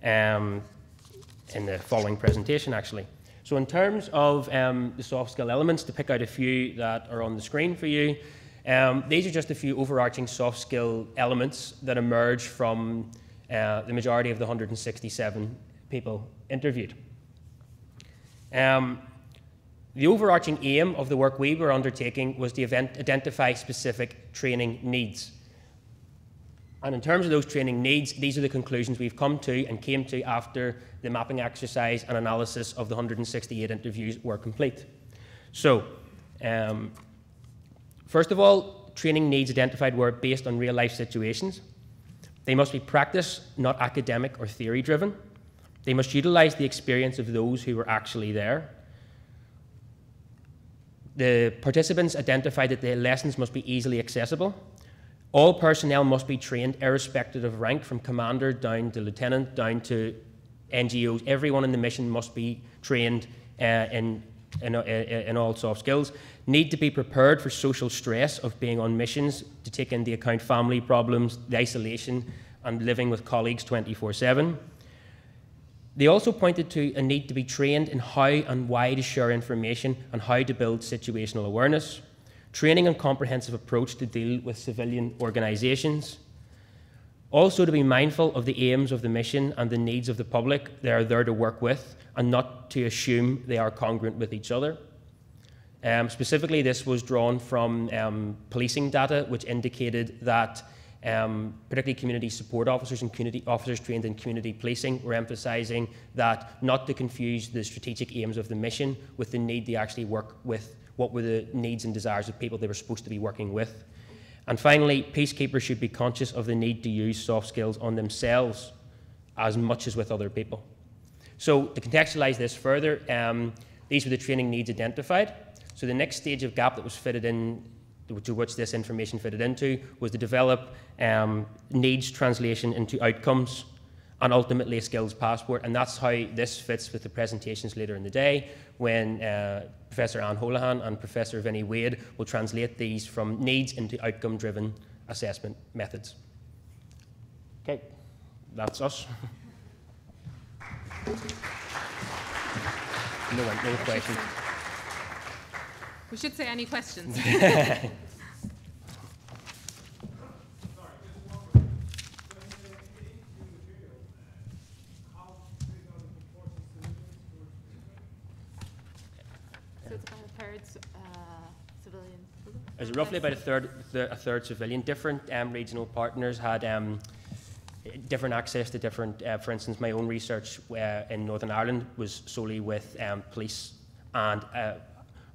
Speaker 6: in the following presentation, actually. So in terms of the soft skill elements, to pick out a few that are on the screen for you, these are just a few overarching soft skill elements that emerge from the majority of the 167 people interviewed. The overarching aim of the work we were undertaking was to identify specific training needs. And in terms of those training needs, these are the conclusions we've come to and came to after the mapping exercise and analysis of the 168 interviews were complete. So, first of all, training needs identified were based on real life situations. They must be practice, not academic or theory driven. They must utilise the experience of those who were actually there. The participants identified that the lessons must be easily accessible. All personnel must be trained irrespective of rank, from commander down to lieutenant, down to NGOs. Everyone in the mission must be trained in all soft skills. Need to be prepared for social stress of being on missions, to take into account family problems, the isolation, and living with colleagues 24/7. They also pointed to a need to be trained in how and why to share information and how to build situational awareness. Training and comprehensive approach to deal with civilian organisations. Also to be mindful of the aims of the mission and the needs of the public they are there to work with, and not to assume they are congruent with each other. Specifically, this was drawn from policing data, which indicated that particularly community support officers and community officers trained in community policing were emphasising that not to confuse the strategic aims of the mission with the need to actually work with what were the needs and desires of people they were supposed to be working with. And finally, peacekeepers should be conscious of the need to use soft skills on themselves as much as with other people. So to contextualise this further, these were the training needs identified. So the next stage of GAP that was fitted in, to which this information fitted into, was to develop needs translation into outcomes and ultimately a skills passport. And that's how this fits with the presentations later in the day, when Professor Anne Holohan and Professor Vinnie Wade will translate these from needs into outcome-driven assessment methods. Okay, that's us. No questions.
Speaker 5: We should say any questions. Civilian.
Speaker 6: It was roughly about a third civilian. Different regional partners had different access to different. For instance, my own research in Northern Ireland was solely with police, and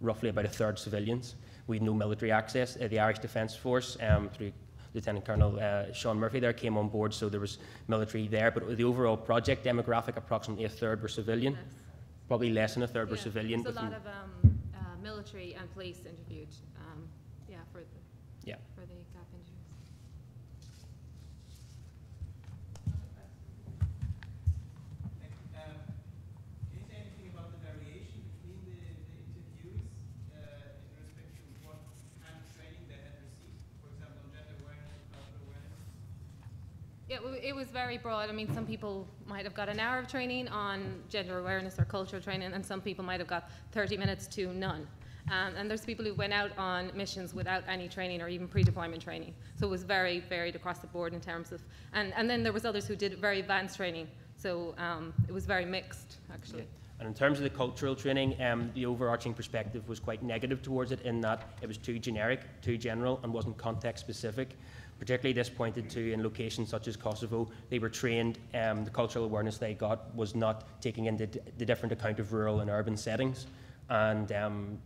Speaker 6: roughly about a third civilians. We had no military access. The Irish Defence Force, through Lieutenant Colonel Sean Murphy there, came on board, so there was military there. But the overall project demographic, approximately a third were civilian. Yes. Probably less than a third were civilian.
Speaker 5: There's a lot of military and police interviewed. For the GAP interviews.
Speaker 4: Can you say anything about the variation between the interviews in respect to what kind of training they had received? For example, on gender awareness, cultural awareness?
Speaker 5: Yeah, well, it was very broad. I mean, some people might have got an hour of training on gender awareness or cultural training, and some people might have got 30 minutes to none. And there's people who went out on missions without any training or even pre-deployment training. So it was very varied across the board in terms of, and then there was others who did very advanced training. So it was very mixed, actually.
Speaker 6: Yeah. And in terms of the cultural training, the overarching perspective was quite negative towards it in that it was too generic, too general, and wasn't context specific. Particularly this pointed to in locations such as Kosovo, they were trained, the cultural awareness they got was not taking into the different account of rural and urban settings. And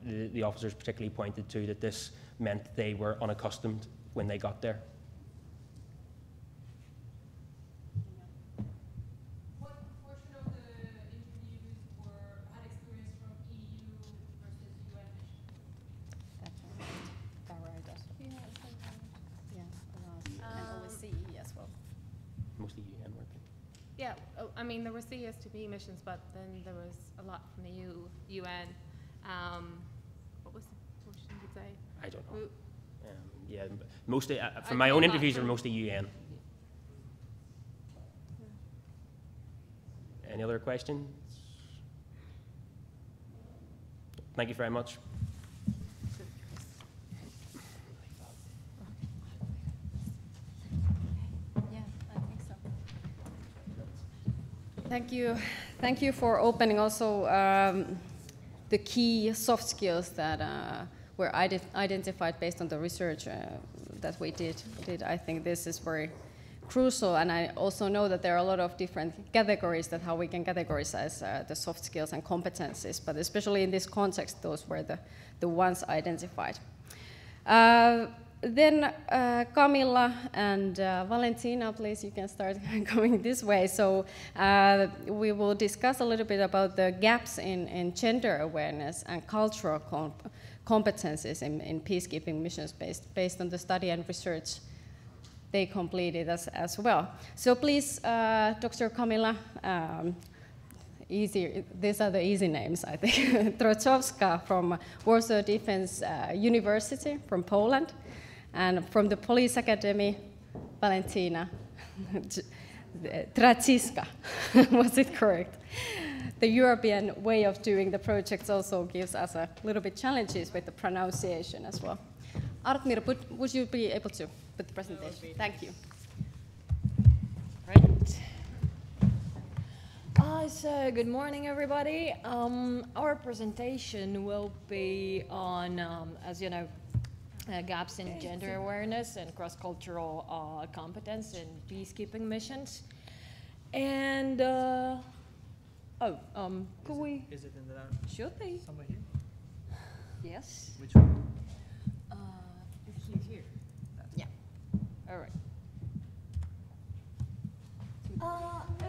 Speaker 6: the officers particularly pointed to that this meant they were unaccustomed when they got there.
Speaker 7: What proportion of the interviews had experience from EU versus UN missions?
Speaker 1: That's right. And OSCE as well.
Speaker 6: Mostly UN working.
Speaker 5: Yeah, I mean, there were CSTP missions, but then there was a lot from the UN. What was the portion you'd say?
Speaker 6: I don't know. Yeah, mostly, from my own interviews, they were mostly UN. Any other questions? Thank you very much.
Speaker 1: Yeah, I think so. Thank you. Thank you for opening also the key soft skills that were identified based on the research that we did. I think this is very crucial, and I also know that there are a lot of different categories that how we can categorize the soft skills and competencies, but especially in this context, those were the ones identified. Then Camilla and Valentina, please, you can start going this way. So we will discuss a little bit about the gaps in gender awareness and cultural competencies in peacekeeping missions based on the study and research they completed as well. So please, Dr. Camilla, these are the easy names, I think. Trochowska from Warsaw Defense University from Poland, and from the Police Academy, Valentina Traciska. Was it correct? The European way of doing the projects also gives us a little bit challenges with the pronunciation as well. Artmir, would you be able to put the presentation? Thank you.
Speaker 8: Right. So good morning, everybody. Our presentation will be on, as you know, gaps in gender awareness and cross-cultural competence in peacekeeping missions. And, could we?
Speaker 4: Is it in the
Speaker 8: Should be.
Speaker 4: somewhere here?
Speaker 8: Yes.
Speaker 4: Which one?
Speaker 8: Here. Yeah. All right.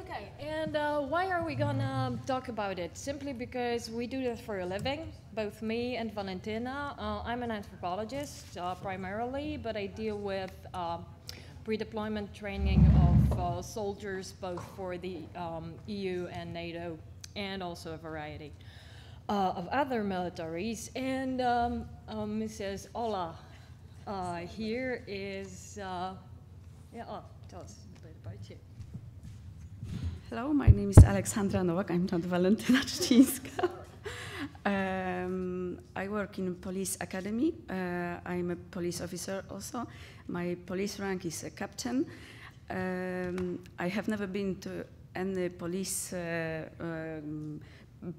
Speaker 8: Okay, and why are we gonna talk about it? Simply because we do this for a living, both me and Valentina. I'm an anthropologist primarily, but I deal with pre-deployment training of soldiers, both for the EU and NATO, and also a variety of other militaries. And Mrs. Ola here is, tell us a bit about you.
Speaker 9: Hello, my name is Aleksandra Nowak. I'm not Valentina Trzcińska. I work in Police Academy. I'm a police officer also. My police rank is a captain. I have never been to any police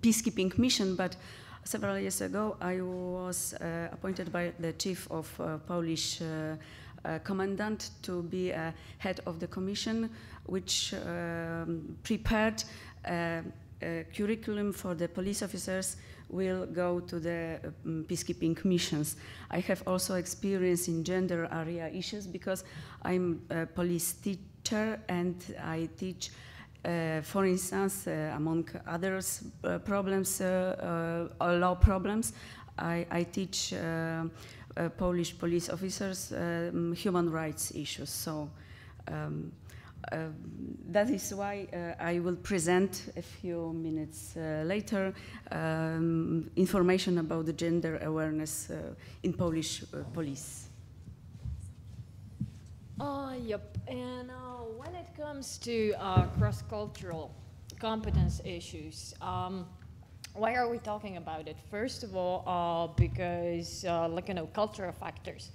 Speaker 9: peacekeeping mission, but several years ago I was appointed by the chief of Polish commandant to be head of the commission, which prepared a curriculum for the police officers will go to the peacekeeping missions. I have also experience in gender area issues because I'm a police teacher and I teach, for instance, among others problems, law problems, I teach Polish police officers human rights issues. So that is why I will present a few minutes later information about the gender awareness in Polish police.
Speaker 8: Yep, and when it comes to cross-cultural competence issues, why are we talking about it? First of all, because cultural factors.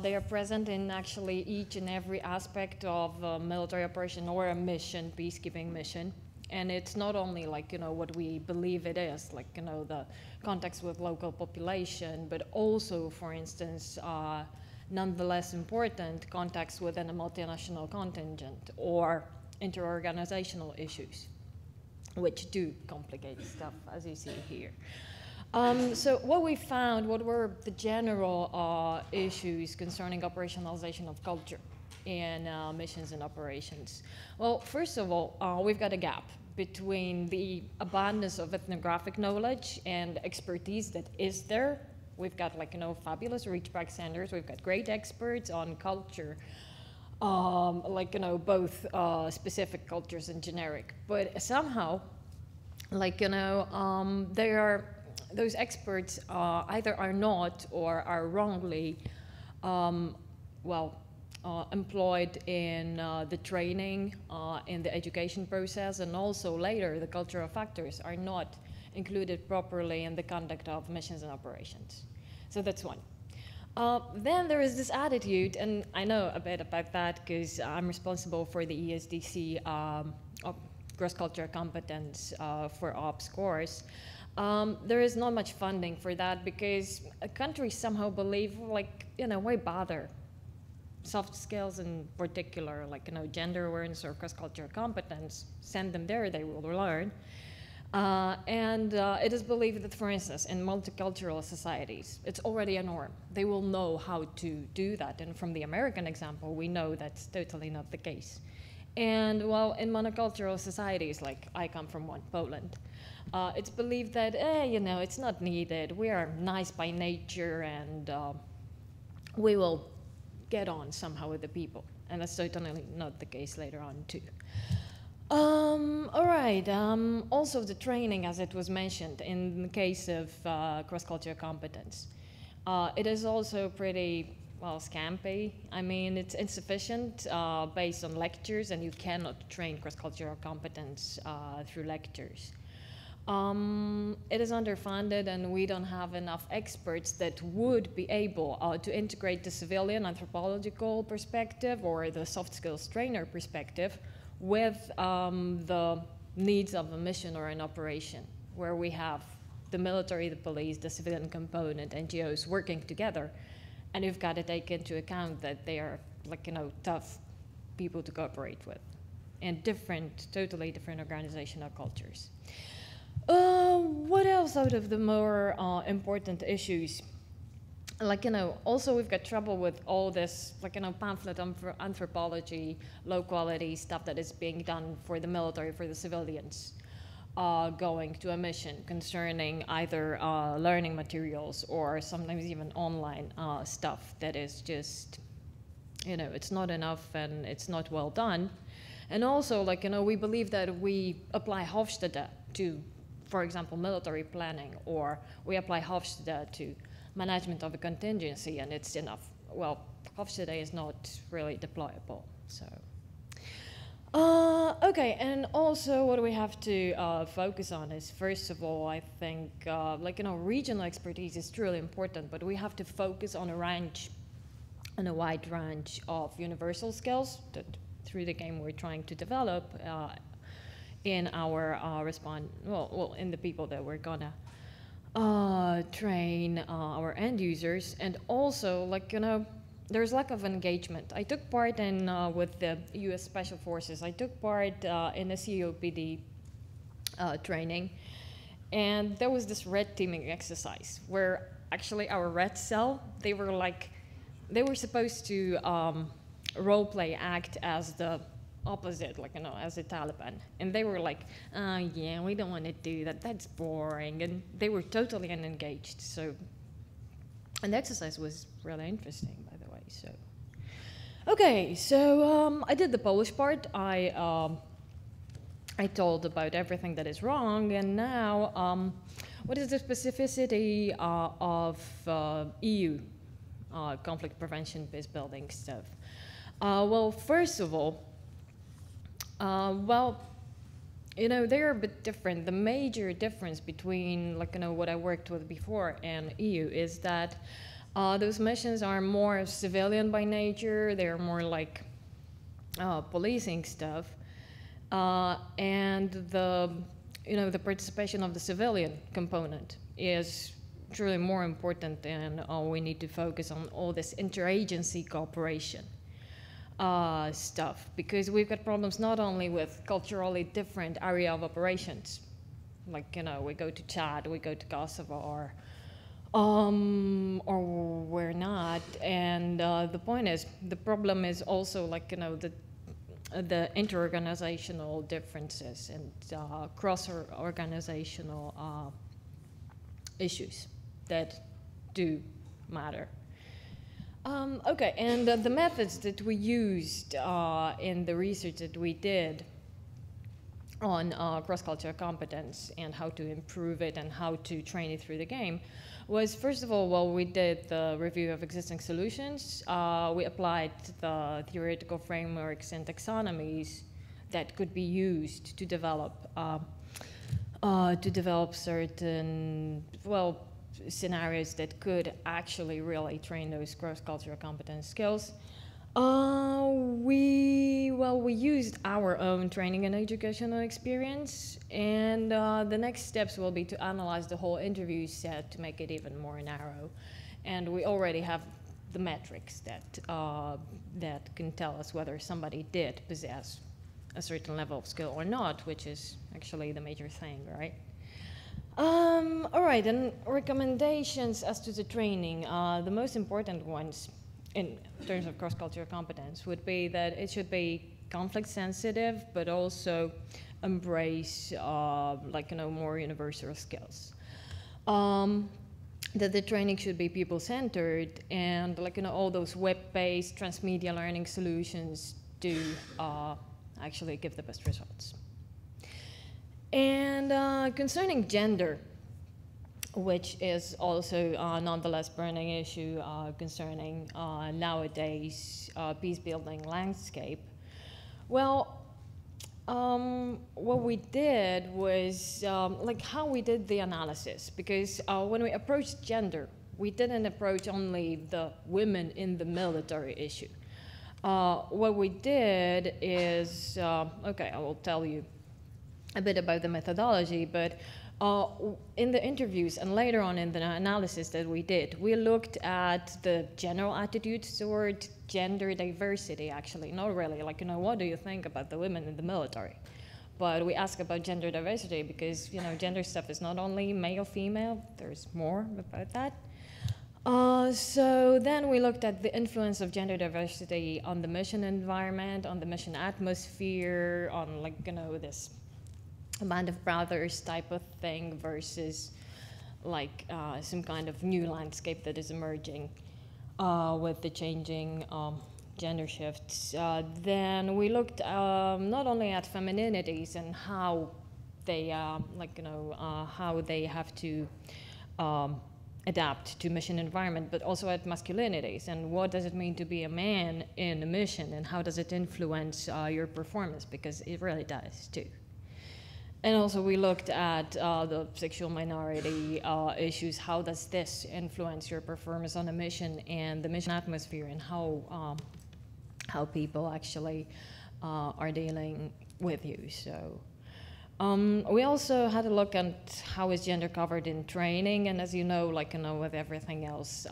Speaker 8: They are present in actually each and every aspect of a military operation or a mission, peacekeeping mission. And it's not only what we believe it is, the context with local population, but also, for instance, nonetheless important contacts within a multinational contingent or interorganizational issues, which do complicate stuff, as you see here. So what we found, what were the general issues concerning operationalization of culture in missions and operations? Well, first of all, we've got a gap between the abundance of ethnographic knowledge and expertise that is there. We've got fabulous reach-back centers. We've got great experts on culture, both specific cultures and generic. But somehow, those experts either are not or are wrongly employed in the training, in the education process, and also later the cultural factors are not included properly in the conduct of missions and operations. So that's one. Then there is this attitude, and I know a bit about that because I'm responsible for the ESDC cross-cultural competence for ops course. There is not much funding for that because countries somehow believe, why bother? Soft skills in particular, gender awareness or cross-cultural competence, send them there, they will learn. It is believed that, for instance, in multicultural societies, it's already a norm. They will know how to do that. And from the American example, we know that's totally not the case. And well, in monocultural societies, like I come from one, Poland, it's believed that, it's not needed. We are nice by nature and we will get on somehow with the people. And that's certainly not the case later on too. All right, also the training, as it was mentioned, in the case of cross-cultural competence. It is also pretty, well, scampy. I mean, it's insufficient based on lectures, and you cannot train cross-cultural competence through lectures. It is underfunded, and we don't have enough experts that would be able to integrate the civilian anthropological perspective or the soft skills trainer perspective with the needs of a mission or an operation, where we have the military, the police, the civilian component, NGOs working together, and you've got to take into account that they are, tough people to cooperate with, and different, totally different organizational cultures. What else out of the more important issues? Also we've got trouble with all this, pamphlet anthropology, low quality stuff that is being done for the military, for the civilians, going to a mission concerning either learning materials or sometimes even online stuff that is just, it's not enough and it's not well done. And also, we believe that we apply Hofstede to, for example, military planning, or we apply Hofstede to management of a contingency, and it's enough. Well, Hofstede is not really deployable, so. Okay, and also what we have to focus on is, first of all, I think, regional expertise is truly important, but we have to focus on a wide range of universal skills that through the game we're trying to develop in our in the people that we're gonna train our end users. And also, there's lack of engagement. I took part in, with the US Special Forces, I took part in a COPD training, and there was this red teaming exercise where actually our red cell, they were supposed to role play act as the opposite, as the Taliban. And they were like, yeah, we don't want to do that, that's boring. And they were totally unengaged. So, and the exercise was really interesting, by the way, so. Okay, so I did the Polish part. I told about everything that is wrong, and now, what is the specificity of EU conflict prevention, peacebuilding stuff? Well, first of all, you know, they're a bit different. The major difference between, like, you know, what I worked with before and EU is that those missions are more civilian by nature. They're more like policing stuff, and the, you know, the participation of the civilian component is truly more important, and we need to focus on all this interagency cooperation stuff, because we've got problems not only with culturally different area of operations, like, you know, we go to Chad, we go to Kosovo, or we're not, and the point is, the problem is also, like, you know, the interorganizational differences and cross-organizational issues that do matter. Okay, and the methods that we used in the research that we did on cross-cultural competence and how to improve it and how to train it through the game was, first of all, well, we did the review of existing solutions. We applied the theoretical frameworks and taxonomies that could be used to develop certain, well, scenarios that could actually really train those cross-cultural competence skills. We used our own training and educational experience, and the next steps will be to analyze the whole interview set to make it even more narrow. And we already have the metrics that can tell us whether somebody did possess a certain level of skill or not, which is actually the major thing, right? All right, and recommendations as to the training. The most important ones in terms of cross-cultural competence would be that it should be conflict sensitive, but also embrace, like, you know, more universal skills. That the training should be people-centered, and, like, you know, all those web-based transmedia learning solutions do actually give the best results. And concerning gender, which is also nonetheless burning issue concerning nowadays peace-building landscape. Well, what we did was like how we did the analysis, because when we approached gender, we didn't approach only the women in the military issue. What we did is, okay, I will tell you a bit about the methodology, but in the interviews and later on in the analysis that we did, we looked at the general attitudes toward gender diversity, actually. Not really, like, you know, what do you think about the women in the military? But we asked about gender diversity because, you know, gender stuff is not only male, female, there's more about that. So then we looked at the influence of gender diversity on the mission environment, on the mission atmosphere, on, like, you know, this a band of brothers type of thing versus like some kind of new landscape that is emerging with the changing gender shifts. Then we looked not only at femininities and how they like, you know, how they have to adapt to mission environment, but also at masculinities and what does it mean to be a man in a mission and how does it influence your performance, because it really does too. And also we looked at the sexual minority issues. How does this influence your performance on a mission and the mission atmosphere, and how people actually are dealing with you. So we also had a look at how is gender covered in training, and as you know, like, you know, with everything else,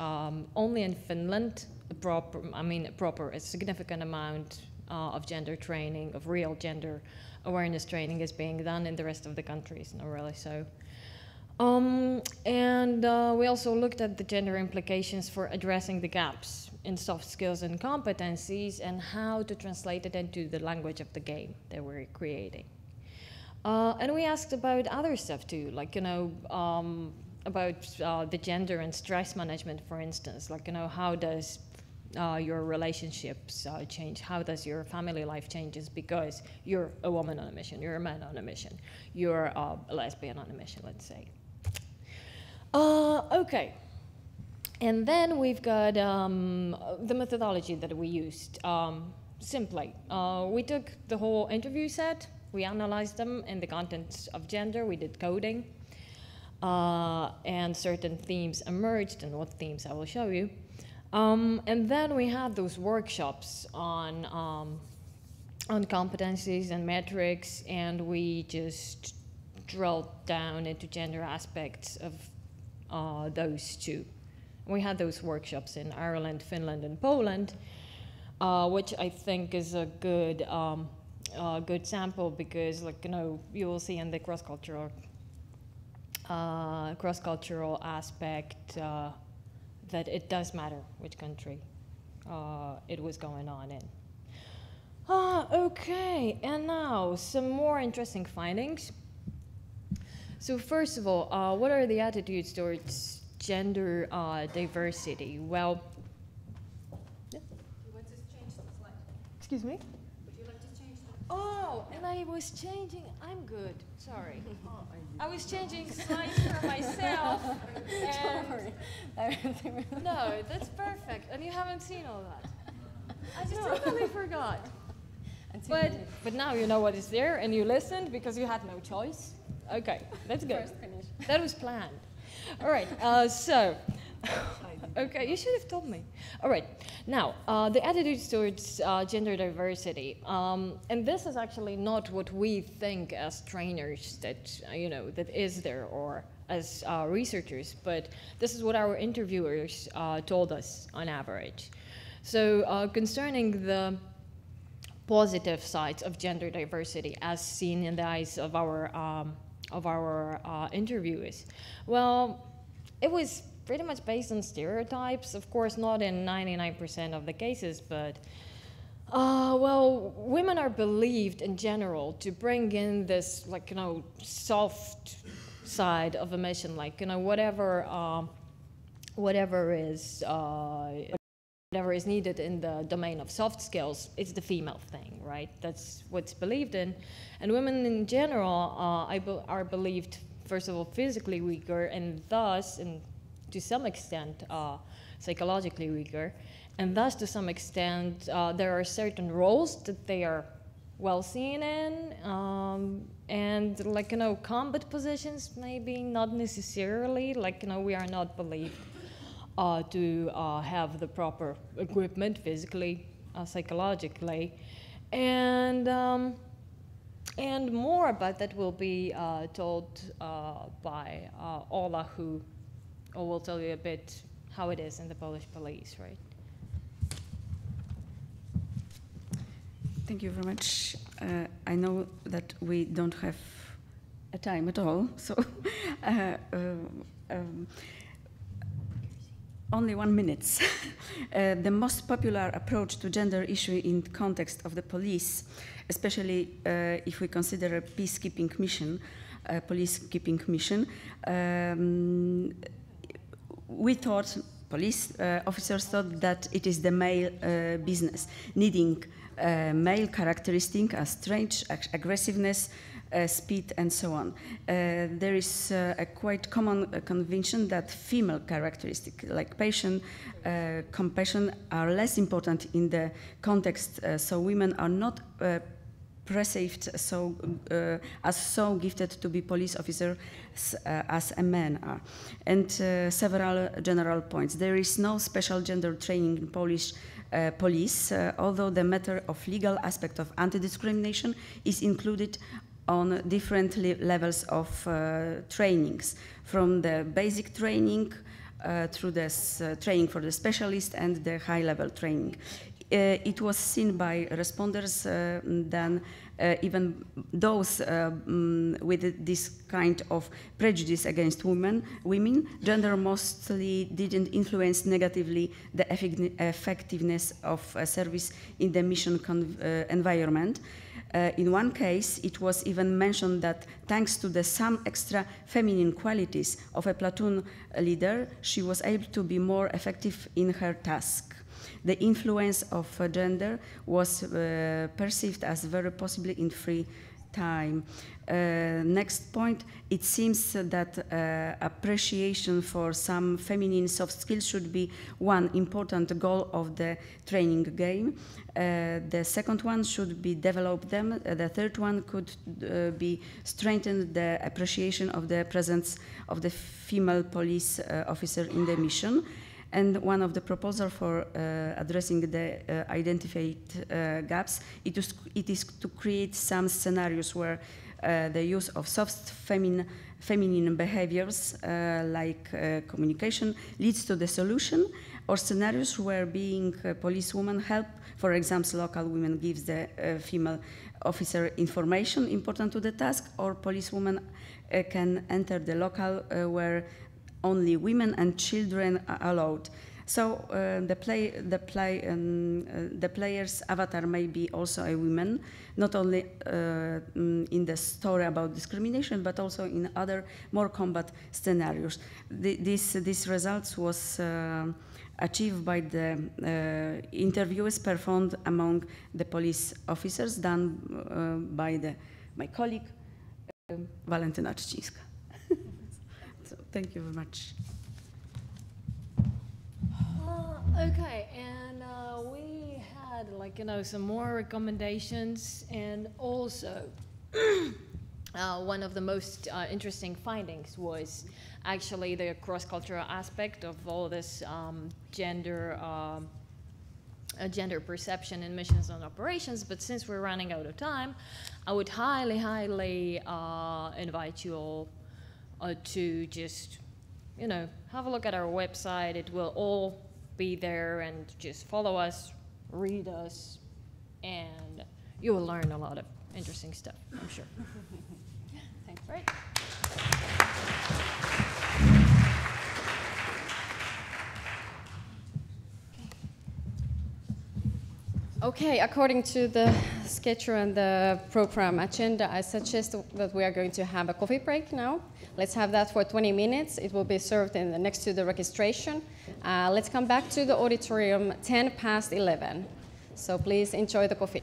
Speaker 8: only in Finland a significant amount of gender training, of real gender awareness training is being done. In the rest of the countries, not really so. And we also looked at the gender implications for addressing the gaps in soft skills and competencies and how to translate it into the language of the game that we're creating. And we asked about other stuff too, like, you know, about the gender and stress management, for instance, like, you know, how does your relationships change? How does your family life changes because you're a woman on a mission, you're a man on a mission, you're a lesbian on a mission, let's say. Okay, and then we've got the methodology that we used. Simply, we took the whole interview set We analyzed them in the context of gender. We did coding. And certain themes emerged, and what themes I will show you. And then we had those workshops on competencies and metrics, and we just drilled down into gender aspects of those two. We had those workshops in Ireland, Finland, and Poland, which I think is a good sample, because, like, you will see in the cross-cultural aspect that it does matter which country it was going on in. Okay, and now some more interesting findings. So first of all, what are the attitudes towards gender diversity? Well, yeah.
Speaker 7: You want to change the slide?
Speaker 8: Excuse me?
Speaker 7: Would you like to change the
Speaker 8: Oh, and I was changing. I'm good. Sorry. I was changing slides for myself. And no, that's perfect. And you haven't seen all that. I just totally forgot. But now you know what is there, and you listened because you had no choice. Okay, that's good. That was planned. All right. Okay, you should have told me. All right, now, the attitudes towards gender diversity. And this is actually not what we think as trainers that, that is there, or as researchers, but this is what our interviewers told us on average. So concerning the positive sides of gender diversity as seen in the eyes of our interviewers, well, it was pretty much based on stereotypes, of course not in 99% of the cases, but well, women are believed in general to bring in this, like, soft side of a mission, like, whatever is needed in the domain of soft skills, it's the female thing, right? That's what's believed in. And women in general are believed, first of all, physically weaker, and thus, to some extent, psychologically weaker, and thus, to some extent, there are certain roles that they are well seen in, and, like, combat positions, maybe not necessarily, like, we are not believed to have the proper equipment physically, psychologically, and more about that will be told by Ola, who will tell you a bit how it is in the Polish police, right?
Speaker 9: Thank you very much. I know that we don't have a time at all, so only 1 minute. The most popular approach to gender issue in context of the police, especially if we consider a peacekeeping mission, policekeeping mission, we thought, police officers thought that it is the male business, needing male characteristics as strength, aggressiveness, speed, and so on. There is a quite common convention that female characteristics like passion, compassion are less important in the context, so women are not perceived as so gifted to be police officers as a men are. And several general points. There is no special gender training in Polish police, although the matter of legal aspect of anti-discrimination is included on different levels of trainings, from the basic training through this training for the specialist and the high-level training. It was seen by responders that even those with this kind of prejudice against women, gender mostly didn't influence negatively the effectiveness of service in the mission environment. In one case, it was even mentioned that thanks to some extra feminine qualities of a platoon leader, she was able to be more effective in her task. The influence of gender was perceived as very possibly in 3 time. Next point, it seems that appreciation for some feminine soft skills should be one important goal of the training game. The second one should be develop them. The third one could be strengthen the appreciation of the presence of the female police officer in the mission. And one of the proposals for addressing the identified gaps, it is to create some scenarios where the use of soft feminine behaviors like communication leads to the solution, or scenarios where being a policewoman help, for example, local women gives the female officer information important to the task, or policewoman can enter the local where only women and children are allowed. So the player's avatar may be also a woman, not only in the story about discrimination, but also in other more combat scenarios. These results was achieved by the interviews performed among the police officers, done by my colleague, Walentyna Trzcińska. So thank you very much.
Speaker 8: Okay, and we had, like, some more recommendations, and also one of the most interesting findings was actually the cross-cultural aspect of all this gender perception in missions and operations. But since we're running out of time, I would highly invite you all to just, have a look at our website. It will all be there, and just follow us, read us, and you will learn a lot of interesting stuff, I'm sure. Thanks. Right.
Speaker 1: Okay, according to the schedule and the program agenda, I suggest that we are going to have a coffee break now. Let's have that for 20 minutes. It will be served next to the registration. Let's come back to the auditorium 11:10. So please enjoy the coffee.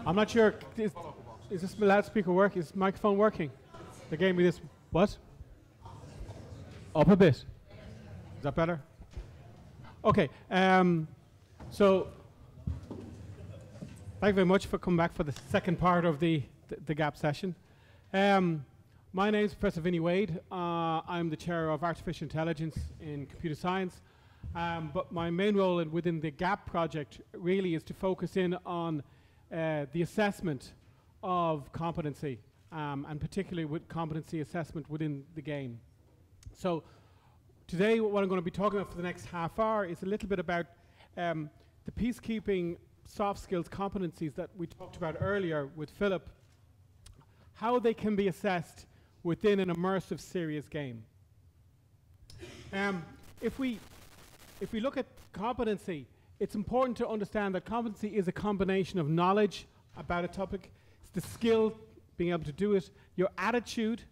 Speaker 10: I'm not sure. Is this loudspeaker working? Is microphone working? They gave me this. What? Up a bit. Is that better? Okay. So, thank you very much for coming back for the second part of the GAP session. My name is Professor Vinnie Wade. I'm the chair of Artificial Intelligence in Computer Science. But my main role within the GAP project really is to focus in on the assessment of competency, and particularly with competency assessment within the game. So today what I'm going to be talking about for the next half hour is a little bit about the peacekeeping soft skills competencies that we talked about earlier with Philip, how they can be assessed within an immersive serious game. If we look at competency, it's important to understand that competency is a combination of knowledge about a topic, it's the skill, being able to do it, your attitude,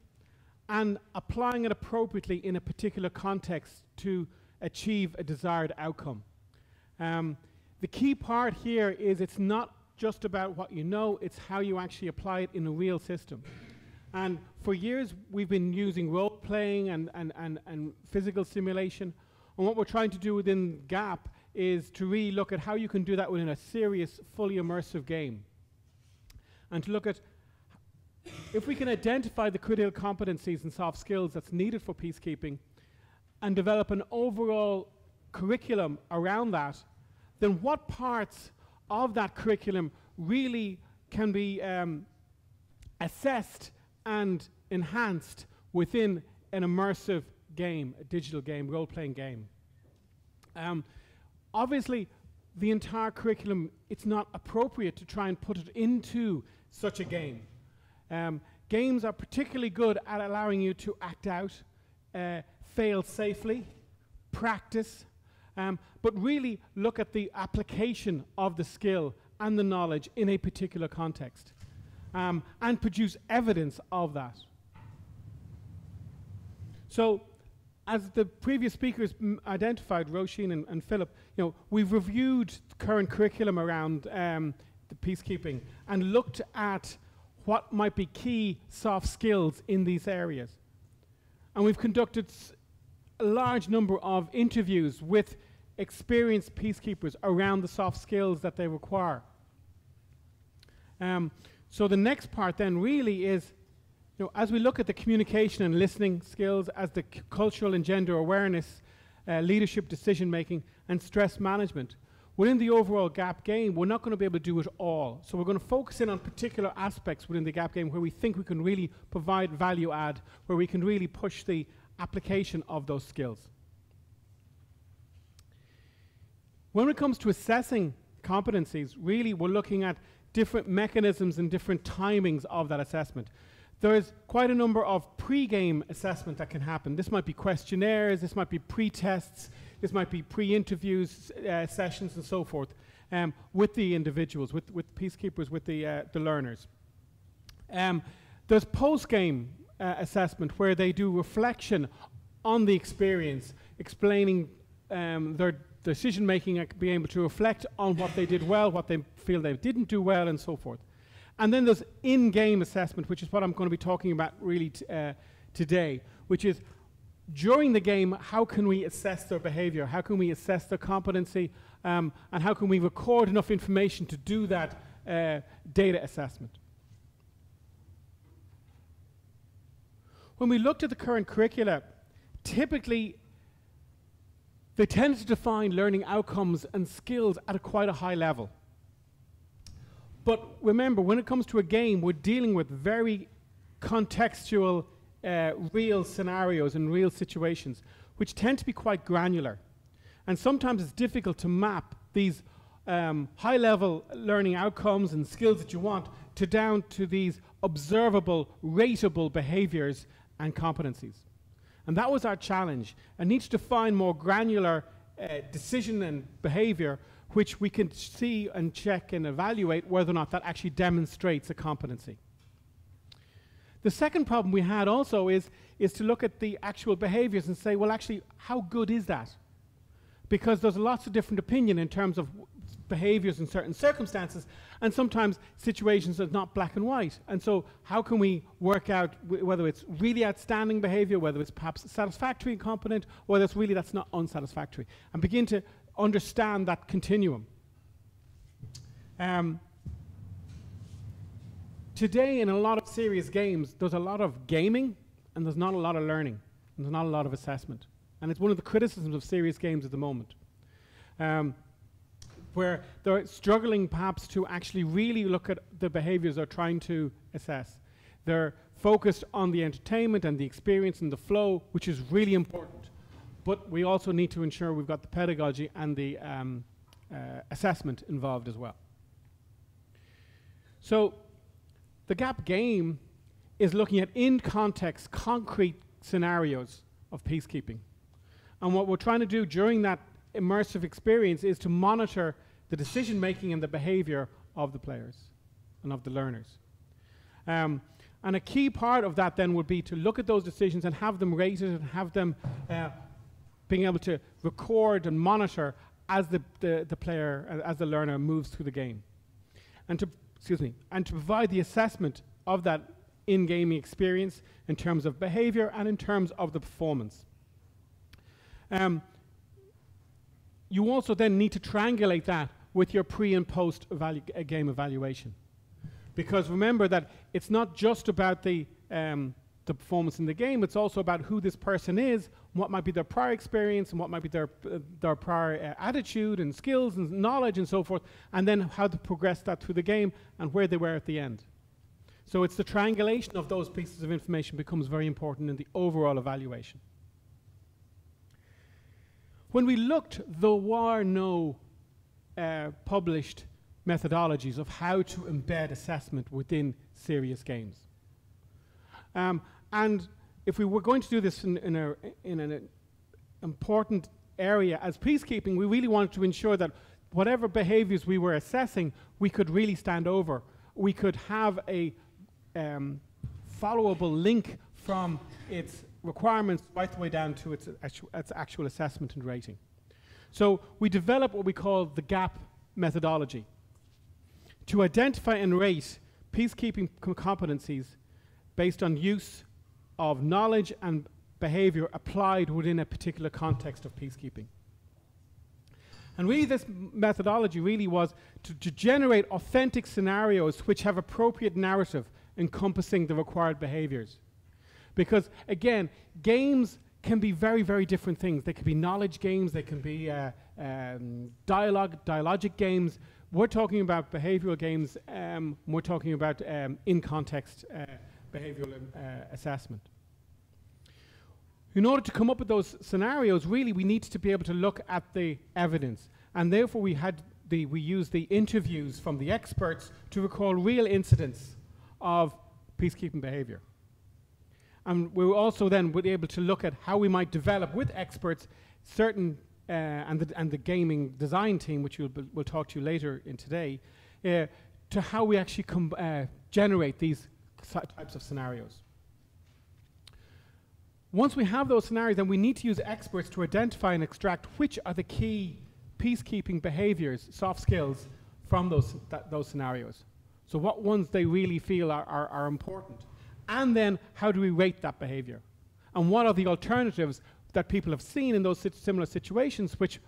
Speaker 10: and applying it appropriately in a particular context to achieve a desired outcome. The key part here is it's not just about what you know, it's how you actually apply it in a real system. And for years we've been using role-playing and physical simulation. And what we're trying to do within GAP is to really look at how you can do that within a serious, fully immersive game. And to look at if we can identify the critical competencies and soft skills that's needed for peacekeeping and develop an overall curriculum around that, then what parts of that curriculum really can be assessed and enhanced within an immersive game, a digital game, role-playing game. Obviously, the entire curriculum, it's not appropriate to try and put it into such a game. Games are particularly good at allowing you to act out, fail safely, practice, but really look at the application of the skill and the knowledge in a particular context, and produce evidence of that. So, as the previous speakers identified, Roisin and Philip, we've reviewed the current curriculum around the peacekeeping and looked at what might be key soft skills in these areas. And we've conducted a large number of interviews with experienced peacekeepers around the soft skills that they require. So the next part then really is, as we look at the communication and listening skills, as the cultural and gender awareness, leadership, decision making, and stress management, within the overall GAP game, we're not going to be able to do it all. So we're going to focus in on particular aspects within the GAP game where we think we can really provide value add, where we can really push the application of those skills. When it comes to assessing competencies, really we're looking at different mechanisms and different timings of that assessment. There is quite a number of pre-game assessment that can happen. This might be questionnaires, this might be pre-tests, this might be pre-interviews, sessions and so forth, with the individuals, with peacekeepers, with the learners. There's post-game assessment where they do reflection on the experience, explaining their decision-making, being able to reflect on what they did well, what they feel they didn't do well, and so forth. And then there's in-game assessment, which is what I'm going to be talking about really today, which is during the game, how can we assess their behavior? How can we assess their competency? And how can we record enough information to do that data assessment? When we looked at the current curricula, typically they tend to define learning outcomes and skills at quite a high level. But remember, when it comes to a game, we're dealing with very contextual, real scenarios and real situations, which tend to be quite granular. And sometimes it's difficult to map these high-level learning outcomes and skills that you want down to these observable, rateable behaviors and competencies. And that was our challenge. I need to define more granular decision and behavior which we can see and check and evaluate whether or not that actually demonstrates a competency. The second problem we had also is to look at the actual behaviors and say, well, actually, how good is that? because there's lots of different opinion in terms of behaviors in certain circumstances, and sometimes situations are not black and white. And so how can we work out whether it's really outstanding behavior, whether it's perhaps satisfactory and competent, or whether it's really that's not unsatisfactory, and begin to understand that continuum. Today, in a lot of serious games, there's a lot of gaming, and there's not a lot of learning, and there's not a lot of assessment. And it's one of the criticisms of serious games at the moment, where they're struggling perhaps to actually really look at the behaviors they're trying to assess. They're focused on the entertainment and the experience and the flow, which is really important. But we also need to ensure we've got the pedagogy and the assessment involved as well. So the GAP game is looking at in-context, concrete scenarios of peacekeeping. And what we're trying to do during that immersive experience is to monitor the decision-making and the behavior of the players and of the learners. And a key part of that then would be to look at those decisions and have them rated and have them being able to record and monitor as the player, as the learner moves through the game. And to provide the assessment of that in-gaming experience in terms of behavior and in terms of the performance. You also then need to triangulate that with your pre and post game evaluation. Because remember that it's not just about the performance in the game, it's also about who this person is, what might be their prior experience, and what might be their prior attitude and skills and knowledge and so forth, and then how to progress that through the game and where they were at the end. So it's the triangulation of those pieces of information becomes very important in the overall evaluation. When we looked, there were no published methodologies of how to embed assessment within serious games. And if we were going to do this in an important area as peacekeeping, we really wanted to ensure that whatever behaviors we were assessing, we could really stand over. We could have a followable link from its requirements right the way down to its actual assessment and rating. So we developed what we call the GAP methodology to identify and rate peacekeeping competencies based on use of knowledge and behavior applied within a particular context of peacekeeping. And really this methodology really was to generate authentic scenarios which have appropriate narrative encompassing the required behaviors. Because again, games can be very, very different things. They can be knowledge games, they can be dialogic games. We're talking about behavioral games, we're talking about in-context behavioral assessment. In order to come up with those scenarios, really we need to be able to look at the evidence. And therefore we used the interviews from the experts to recall real incidents of peacekeeping behavior. And we were also then able to look at how we might develop with experts certain, and the gaming design team, which we'll talk to you later in today, to how we actually generate these types of scenarios. Once we have those scenarios, then we need to use experts to identify and extract which are the key peacekeeping behaviors, soft skills, from those scenarios. So what ones they really feel are important. And then how do we rate that behavior? And what are the alternatives that people have seen in those similar situations which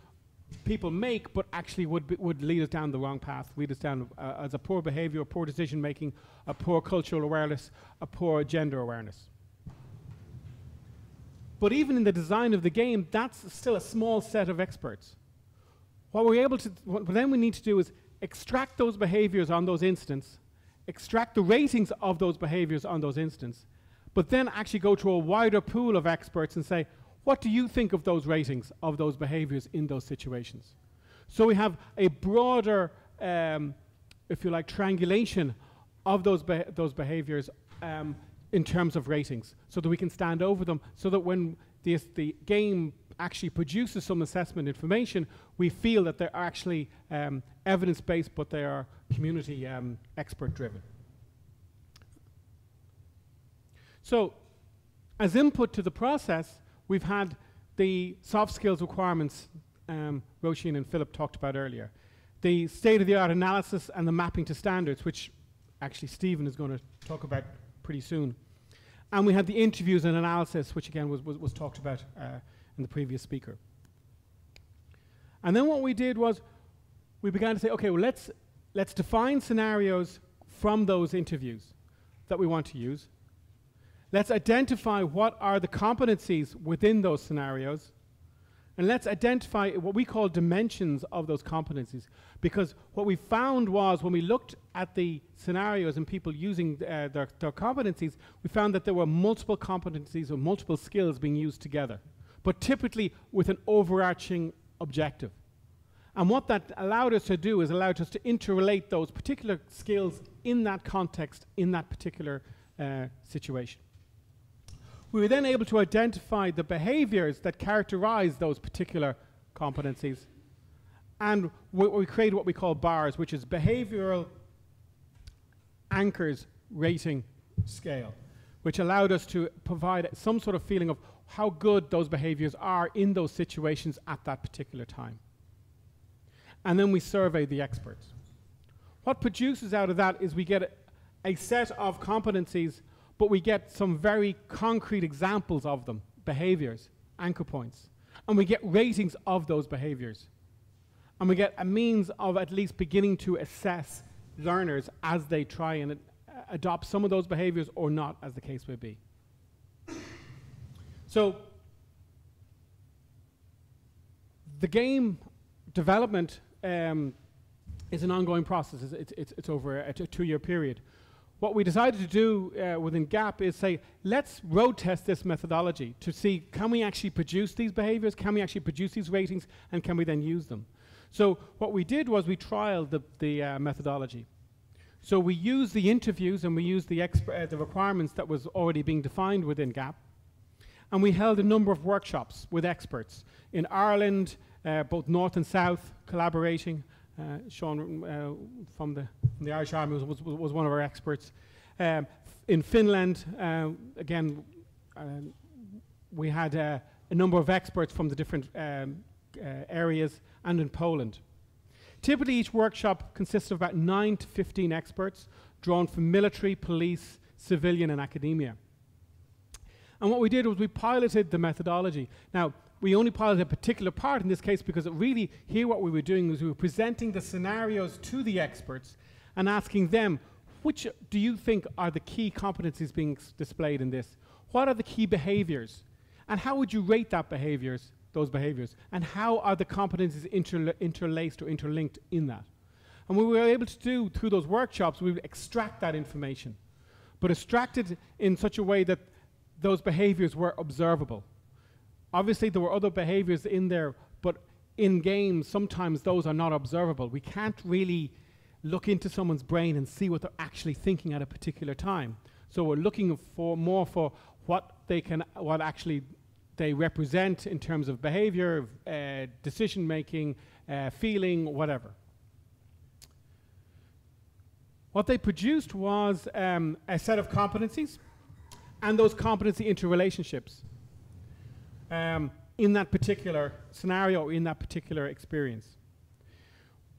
Speaker 10: people make but actually would lead us down the wrong path, lead us down as a poor behavior, a poor decision making, a poor cultural awareness, a poor gender awareness. But even in the design of the game, that's still a small set of experts. What then we need to do is extract those behaviors on those instances, extract the ratings of those behaviors on those instances, but then actually go to a wider pool of experts and say, what do you think of those ratings of those behaviors in those situations? So we have a broader, if you like, triangulation of those behaviors in terms of ratings, so that we can stand over them, so that when the game actually produces some assessment information, we feel that they're actually evidence-based, but they are community expert-driven. So, as input to the process, we've had the soft skills requirements Roisin and Philip talked about earlier. The state-of-the-art analysis and the mapping to standards, which actually Stephen is going to talk about pretty soon. And we had the interviews and analysis, which again was talked about in the previous speaker. And then what we did was we began to say, okay, well, let's define scenarios from those interviews that we want to use. Let's identify what are the competencies within those scenarios. And let's identify what we call dimensions of those competencies. Because what we found was when we looked at the scenarios and people using their competencies, we found that there were multiple competencies or multiple skills being used together, but typically with an overarching objective. And what that allowed us to do is allowed us to interrelate those particular skills in that context, in that particular situation. We were then able to identify the behaviors that characterize those particular competencies. And we created what we call BARS, which is Behavioral Anchors Rating Scale, which allowed us to provide some sort of feeling of how good those behaviors are in those situations at that particular time. And then we surveyed the experts. What produces out of that is we get a set of competencies, but we get some very concrete examples of them, behaviors, anchor points. And we get ratings of those behaviors. And we get a means of at least beginning to assess learners as they try and adopt some of those behaviors or not, as the case may be. So the game development is an ongoing process. It's over a 2-year period. What we decided to do within GAP is say, let's road test this methodology to see, can we actually produce these behaviors, can we actually produce these ratings, and can we then use them? So what we did was we trialed the methodology. So we used the interviews and we used the requirements that was already being defined within GAP. And we held a number of workshops with experts in Ireland, both North and South, collaborating. Sean from the Irish Army was one of our experts. In Finland, again, we had a number of experts from the different areas, and in Poland. Typically, each workshop consists of about 9 to 15 experts drawn from military, police, civilian, and academia. And what we did was we piloted the methodology. Now, we only piloted a particular part in this case because it really, here what we were doing was we were presenting the scenarios to the experts and asking them, which do you think are the key competencies being displayed in this? What are the key behaviors? And how would you rate those behaviors? And how are the competencies interlaced or interlinked in that? And what we were able to do through those workshops, we would extract that information, but extract it in such a way that those behaviors were observable. Obviously, there were other behaviors in there, but in games, sometimes those are not observable. We can't really look into someone's brain and see what they're actually thinking at a particular time. So we're looking for more for what actually they represent in terms of behavior, decision-making, feeling, whatever. What they produced was a set of competencies and those competency interrelationships. In that particular scenario, in that particular experience.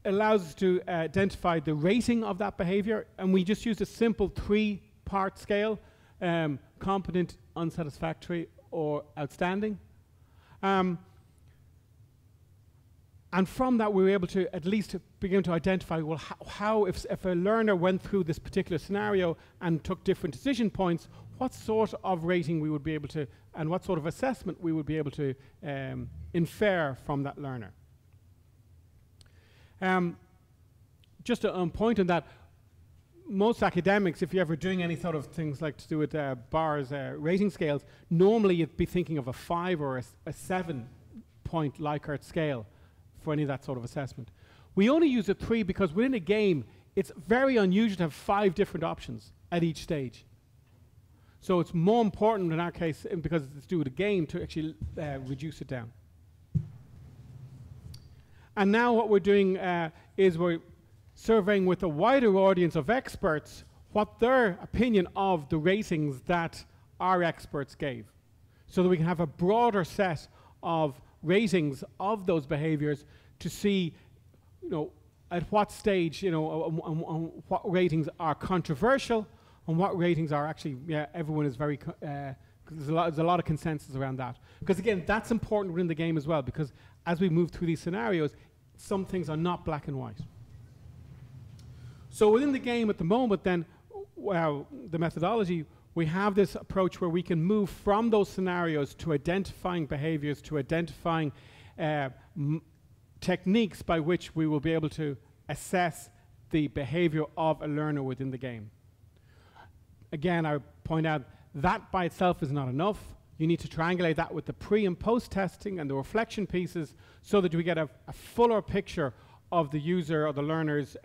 Speaker 10: It allows us to identify the rating of that behavior, and we just used a simple 3-part scale, competent, unsatisfactory, or outstanding. And from that, we were able to at least begin to identify, well, how if a learner went through this particular scenario and took different decision points, what sort of rating we would be able to, and what sort of assessment we would be able to infer from that learner. Just a point on that, most academics, if you're ever doing any sort of things like to do with BARS rating scales, normally you'd be thinking of a 5 or a 7-point Likert scale for any of that sort of assessment. We only use a 3 because within a game, it's very unusual to have 5 different options at each stage. So it's more important in our case, because it's to do with a game, to actually reduce it down. And now what we're doing is we're surveying with a wider audience of experts what their opinion of the ratings that our experts gave, so that we can have a broader set of ratings of those behaviors to see, at what stage, what ratings are controversial and what ratings are actually, everyone is very, there's a lot of consensus around that. Because again, that's important within the game as well, because as we move through these scenarios, some things are not black and white. So within the game at the moment then, the methodology, we have this approach where we can move from those scenarios to identifying behaviors, to identifying techniques by which we will be able to assess the behavior of a learner within the game. Again, I point out that by itself is not enough. You need to triangulate that with the pre and post testing and the reflection pieces so that we get a fuller picture of the user or the learner's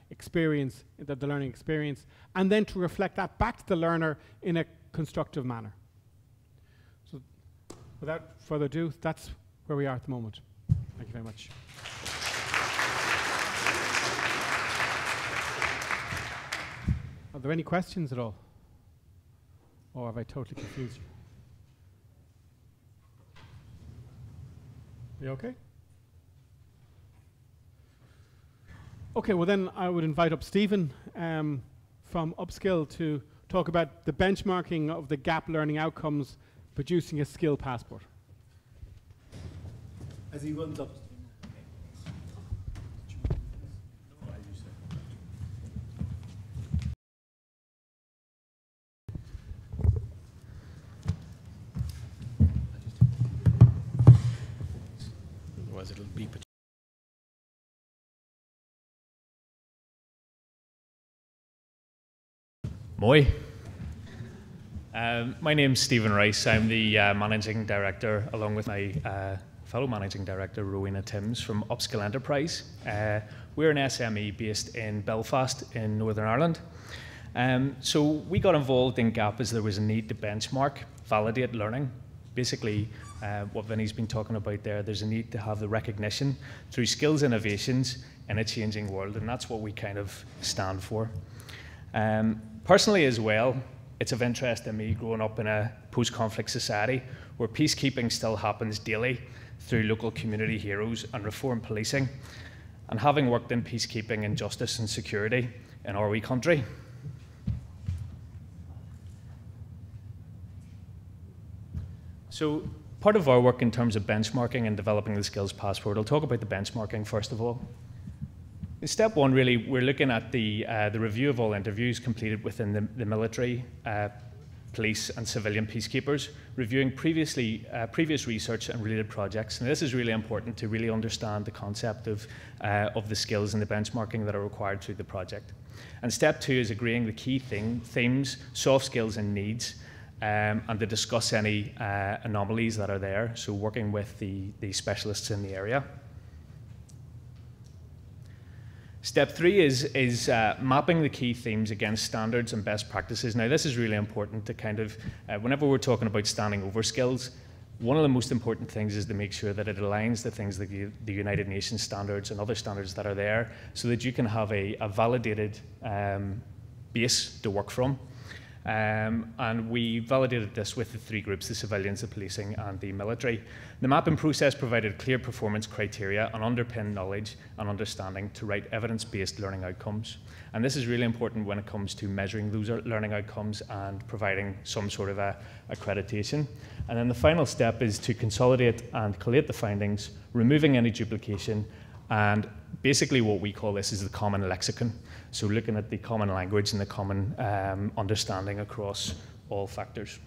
Speaker 10: experience, the learning experience, and then to reflect that back to the learner in a constructive manner. So without further ado, that's where we are at the moment. Thank you very much. Are there any questions at all? Or have I totally confused you? You okay? Okay, well then I would invite up Stephen from Upskill to talk about the benchmarking of the gap learning outcomes, producing a skill passport.
Speaker 11: As he runs up.
Speaker 12: Otherwise it'll beep it. Moi. My name's Stephen Rice. I'm the Managing Director, along with my fellow Managing Director, Rowena Timms, from Upskill Enterprise. We're an SME based in Belfast in Northern Ireland. So we got involved in GAP as there was a need to benchmark, validate learning. Basically, what Vinny's been talking about there, there's a need to have the recognition through skills innovations in a changing world, and that's what we kind of stand for. Personally as well, it's of interest to me growing up in a post-conflict society where peacekeeping still happens daily through local community heroes and reformed policing, and having worked in peacekeeping and justice and security in our wee country. So part of our work in terms of benchmarking and developing the skills passport, I'll talk about the benchmarking first of all. In step one, really, we're looking at the review of all interviews completed within the military, police and civilian peacekeepers, reviewing previous research and related projects. And this is really important to really understand the concept of the skills and the benchmarking that are required through the project. And step two is agreeing the key themes, soft skills and needs, and to discuss any anomalies that are there, so working with the specialists in the area. Step three is mapping the key themes against standards and best practices. Now, this is really important to kind of, whenever we're talking about standing over skills, one of the most important things is to make sure that it aligns the things like the United Nations standards and other standards that are there so that you can have a validated base to work from. And we validated this with the three groups, the civilians, the policing and the military. The mapping process provided clear performance criteria and underpinned knowledge and understanding to write evidence-based learning outcomes. And this is really important when it comes to measuring those learning outcomes and providing some sort of accreditation. And then the final step is to consolidate and collate the findings, removing any duplication, and basically what we call this is the common lexicon. So looking at the common language and the common understanding across all factors.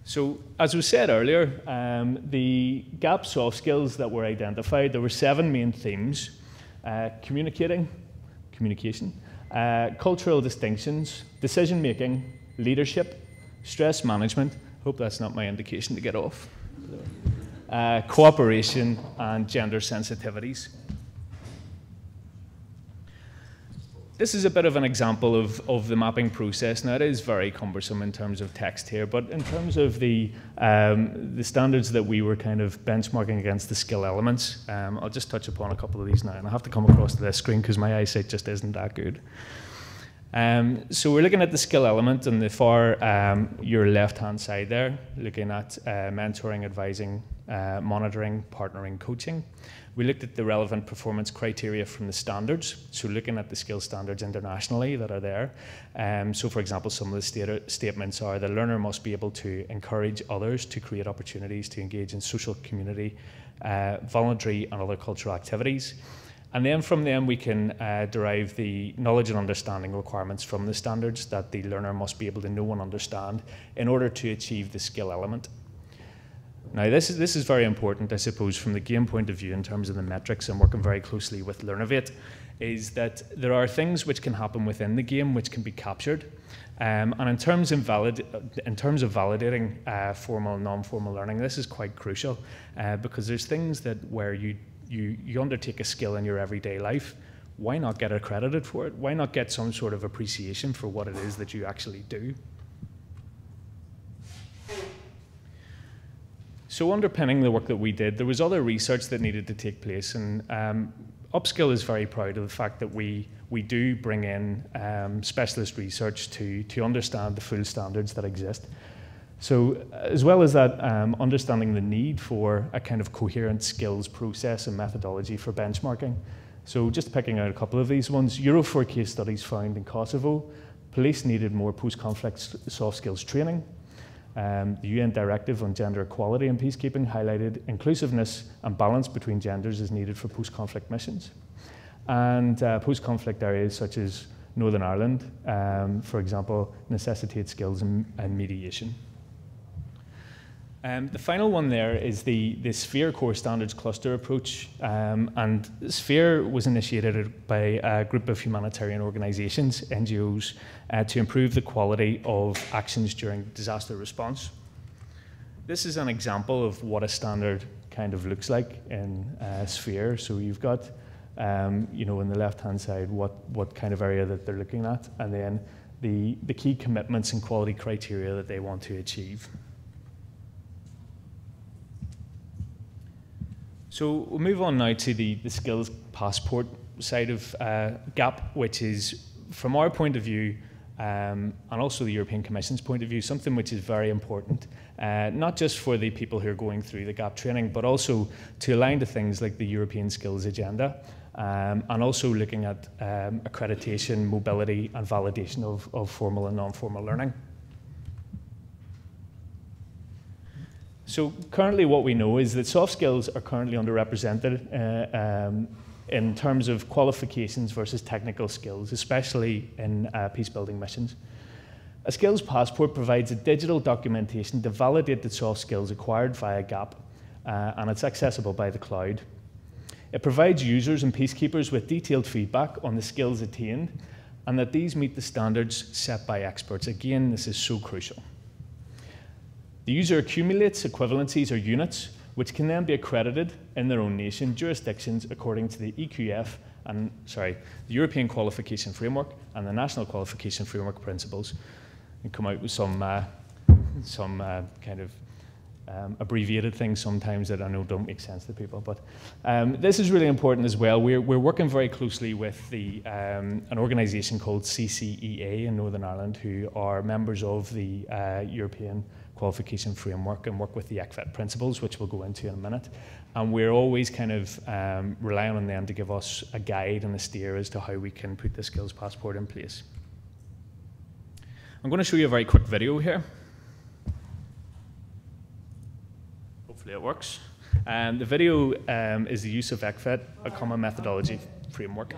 Speaker 12: So as was said earlier, the GAP soft skills that were identified, there were 7 main themes: communication, cultural distinctions, decision making, leadership, stress management, hope that's not my indication to get off, cooperation and gender sensitivities. This is a bit of an example of the mapping process. Now, it is very cumbersome in terms of text here, but in terms of the standards that we were kind of benchmarking against the skill elements, I'll just touch upon a couple of these now, and I have to come across to this screen because my eyesight just isn't that good. So we're looking at the skill element on the far your left-hand side there, looking at mentoring, advising, monitoring, partnering, coaching. We looked at the relevant performance criteria from the standards, so looking at the skill standards internationally that are there. So for example, some of the statements are the learner must be able to encourage others to create opportunities to engage in social community, voluntary and other cultural activities. And then from them we can derive the knowledge and understanding requirements from the standards that the learner must be able to know and understand in order to achieve the skill element. Now this is very important, I suppose, from the game point of view in terms of the metrics, and working very closely with Learnovate, is that there are things which can happen within the game which can be captured. And in terms of validating formal and non-formal learning, this is quite crucial because there's things that where you undertake a skill in your everyday life, why not get accredited for it? Why not get some sort of appreciation for what it is that you actually do? So underpinning the work that we did, there was other research that needed to take place, and Upskill is very proud of the fact that we do bring in specialist research to understand the full standards that exist. So as well as that, understanding the need for a kind of coherent skills process and methodology for benchmarking. So just picking out a couple of these ones, Euro4 case studies found in Kosovo, police needed more post-conflict soft skills training. The UN Directive on Gender Equality in Peacekeeping highlighted inclusiveness and balance between genders is needed for post-conflict missions. And post-conflict areas such as Northern Ireland, for example, necessitate skills in mediation. The final one there is the Sphere Core Standards Cluster approach, and Sphere was initiated by a group of humanitarian organisations, NGOs, to improve the quality of actions during disaster response. This is an example of what a standard kind of looks like in Sphere. So you've got, you know, on the left-hand side, what kind of area that they're looking at, and then the key commitments and quality criteria that they want to achieve. So we'll move on now to the skills passport side of GAP, which is, from our point of view, and also the European Commission's point of view, something which is very important, not just for the people who are going through the GAP training, but also to align to things like the European Skills Agenda, and also looking at accreditation, mobility, and validation of formal and non-formal learning. So currently what we know is that soft skills are currently underrepresented in terms of qualifications versus technical skills, especially in peacebuilding missions. A skills passport provides a digital documentation to validate the soft skills acquired via GAP, and it's accessible by the cloud. It provides users and peacekeepers with detailed feedback on the skills attained, and that these meet the standards set by experts. Again, this is so crucial. The user accumulates equivalencies or units, which can then be accredited in their own nation jurisdictions according to the EQF and, the European Qualification Framework and the National Qualification Framework principles, and come out with some kind of abbreviated things sometimes that I know don't make sense to people. But this is really important as well. We're working very closely with an organisation called CCEA in Northern Ireland, who are members of the European Qualification Framework and work with the ECFET principles, which we'll go into in a minute. And we're always kind of relying on them to give us a guide and a steer as to how we can put the skills passport in place. I'm going to show you a very quick video here. Hopefully it works. The video is the use of ECFET, a common methodology framework.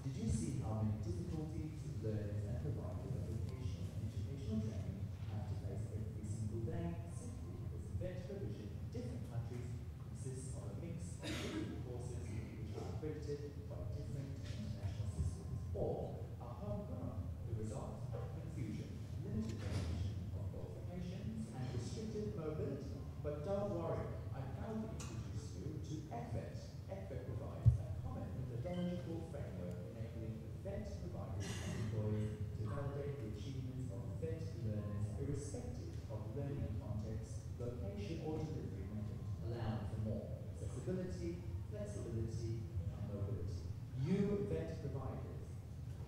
Speaker 11: Did you see how many difficulties learners and providers of vocational and educational training have to face every single day simply because event provision in different countries consists of a mix of different courses which are accredited by different international systems or are homegrown? The result? Confusion, limited definition of qualifications, and restricted mobility. But don't worry, I proudly introduce you to ECFET. ECFET provides a common methodological framework enabling event providers and employers to validate the achievements of event learners irrespective of learning context, location, or delivery method, allowing for more accessibility, flexibility, and mobility. You event providers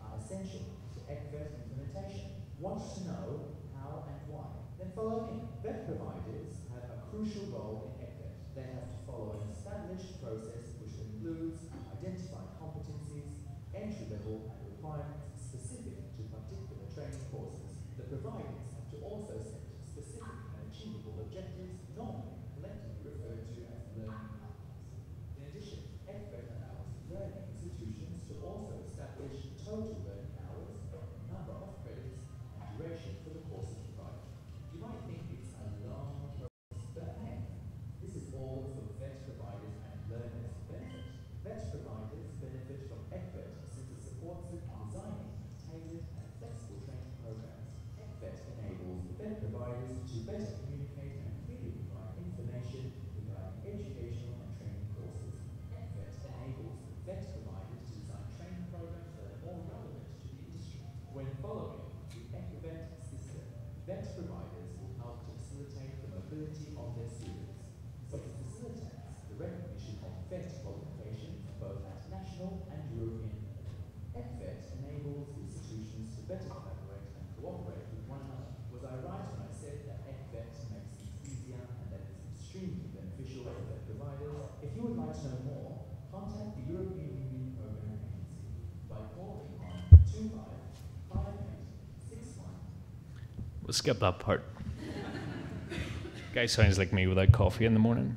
Speaker 11: are essential to ECVET implementation. Want to know how and why? Then follow me. VET providers have a crucial role in ECVET. They have to follow an established process which includes identifying competencies, entry level and requirements specific to particular training courses. The providers have to also set specific and achievable objectives, normally collectively referred to as learning outcomes. In addition, ECVET allows learning institutions to also establish total learning hours, number of credits, and duration for the courses provided. You might think it's a long process, but hey, this is all for VET providers and learners' benefit. VET providers benefit from ECVET since it supports them in designing tailored and flexible training programs. ECVET enables VET providers to better communicate and clearly provide information regarding educational and training courses. ECVET enables VET providers to design training programs that are more relevant to the industry. When following the ECVET system, VET providers will help to facilitate the mobility of their students. So it facilitates the recognition of VET qualifications both at national and European level. ECVET enables institutions to better collaborate and cooperate with one another. Was I right when I said that ECVET makes things easier and that it's extremely beneficial for VET providers? If you would like to know more, contact the European Union Programme Agency by calling on 255861.
Speaker 12: We'll skip that part. Guy sounds like me without coffee in the morning.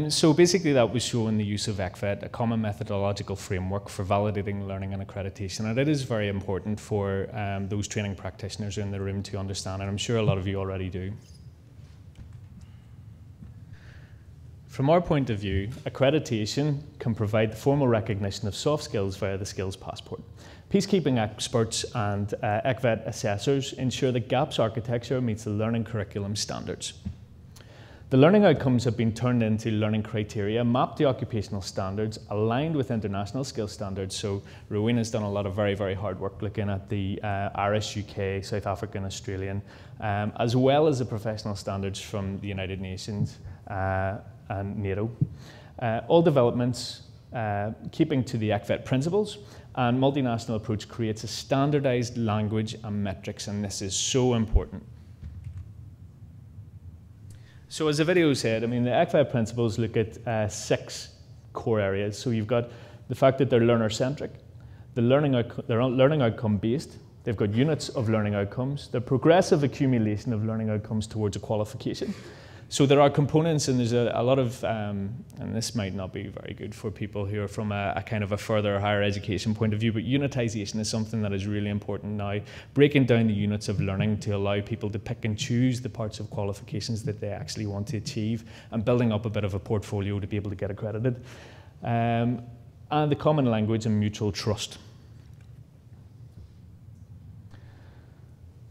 Speaker 12: So basically that was showing the use of ECVET, a common methodological framework for validating learning and accreditation. And it is very important for those training practitioners in the room to understand, and I'm sure a lot of you already do. From our point of view, accreditation can provide the formal recognition of soft skills via the skills passport. Peacekeeping experts and ECVET assessors ensure that GAP's architecture meets the learning curriculum standards. The learning outcomes have been turned into learning criteria, mapped to occupational standards, aligned with international skills standards. So Rowena's done a lot of very, very hard work looking at the Irish, UK, South African, Australian, as well as the professional standards from the United Nations and NATO. All developments keeping to the ECVET principles, and multinational approach creates a standardized language and metrics, and this is so important. So as the video said, I mean, the ECVET principles look at 6 core areas. So you've got the fact that they're learner-centric, they're learning outcome based, they've got units of learning outcomes, the progressive accumulation of learning outcomes towards a qualification. So there are components, and there's a lot of, and this might not be very good for people who are from a kind of a further higher education point of view, but unitization is something that is really important now, breaking down the units of learning to allow people to pick and choose the parts of qualifications that they actually want to achieve, and building up a bit of a portfolio to be able to get accredited. And the common language and mutual trust.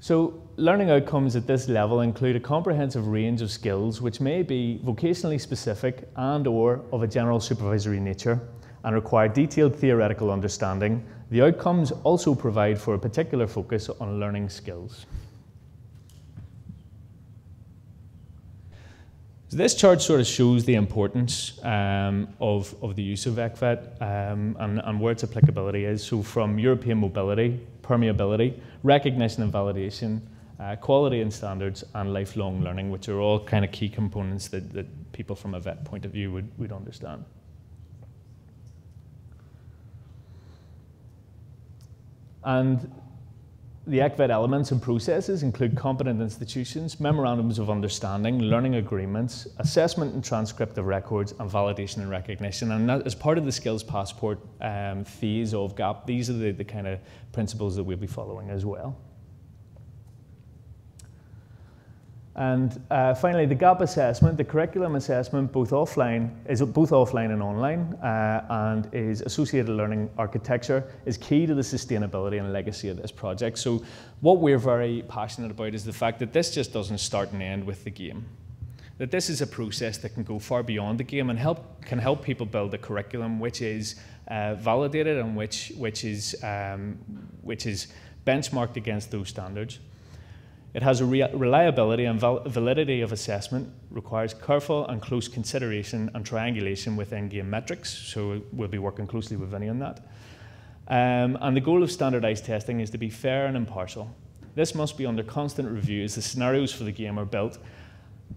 Speaker 12: So learning outcomes at this level include a comprehensive range of skills which may be vocationally specific and or of a general supervisory nature and require detailed theoretical understanding. The outcomes also provide for a particular focus on learning skills. So this chart sort of shows the importance of the use of ECVET and where its applicability is. So from European mobility, permeability, recognition and validation, quality and standards, and lifelong learning, which are all kind of key components that people from a VET point of view would understand. And the ECVET elements and processes include competent institutions, memorandums of understanding, learning agreements, assessment and transcript of records, and validation and recognition. And that, as part of the skills passport phase of GAP, these are the kind of principles that we'll be following as well. And finally, the GAP assessment, the curriculum assessment, both offline and online, and is associated learning architecture, is key to the sustainability and legacy of this project. So what we're very passionate about is the fact that this just doesn't start and end with the game. That this is a process that can go far beyond the game and can help people build a curriculum which is validated and which is benchmarked against those standards. It has a reliability and validity of assessment, requires careful and close consideration and triangulation with in-game metrics, so we'll be working closely with Vinny on that. And the goal of standardised testing is to be fair and impartial. This must be under constant review as the scenarios for the game are built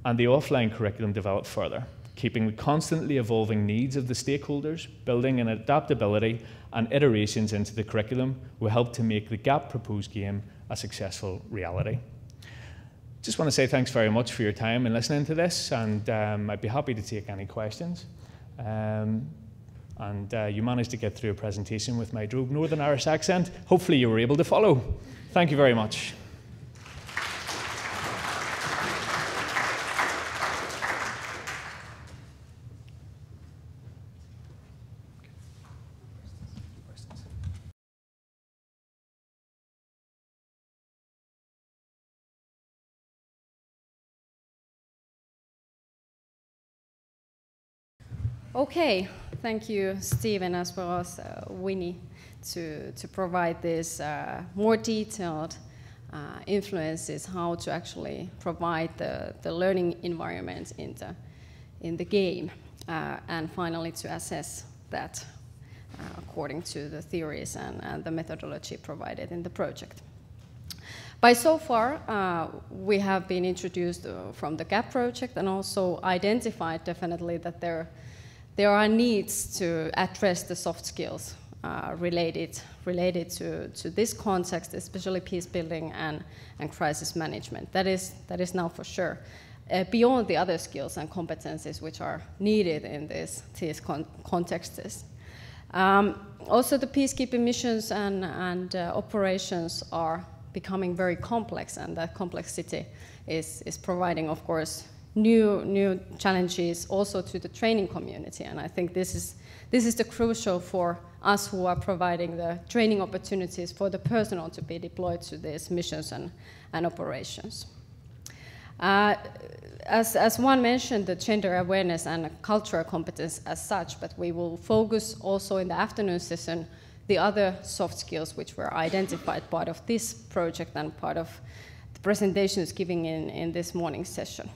Speaker 12: and the offline curriculum developed further, keeping the constantly evolving needs of the stakeholders, building an adaptability and iterations into the curriculum will help to make the GAP proposed game a successful reality. Just want to say thanks very much for your time in listening to this, and I'd be happy to take any questions. You managed to get through a presentation with my drogue Northern Irish accent. Hopefully you were able to follow. Thank you very much.
Speaker 1: Okay, thank you, Stephen, as well as Winnie, to provide this more detailed influences how to actually provide the learning environment in the game, and finally to assess that according to the theories and the methodology provided in the project. By so far, we have been introduced from the GAP project and also identified definitely that there are needs to address the soft skills related to this context, especially peace building and crisis management. That is now for sure. Beyond the other skills and competencies which are needed in these contexts. Also, the peacekeeping missions and operations are becoming very complex, and that complexity is providing, of course, new challenges also to the training community, and I think this is the crucial for us who are providing the training opportunities for the personnel to be deployed to these missions and operations. As one mentioned, the gender awareness and cultural competence as such, but we will focus also in the afternoon session the other soft skills which were identified part of this project and part of the presentations given in this morning's session.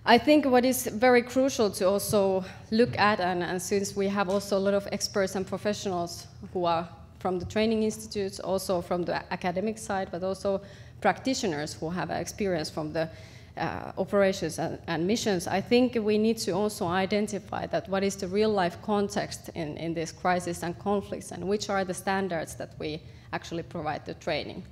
Speaker 1: I think what is very crucial to also look at, and since we have also a lot of experts and professionals who are from the training institutes, also from the academic side, but also practitioners who have experience from the operations and missions, I think we need to also identify that what is the real life context in this crisis and conflicts, and which are the standards that we actually provide the training.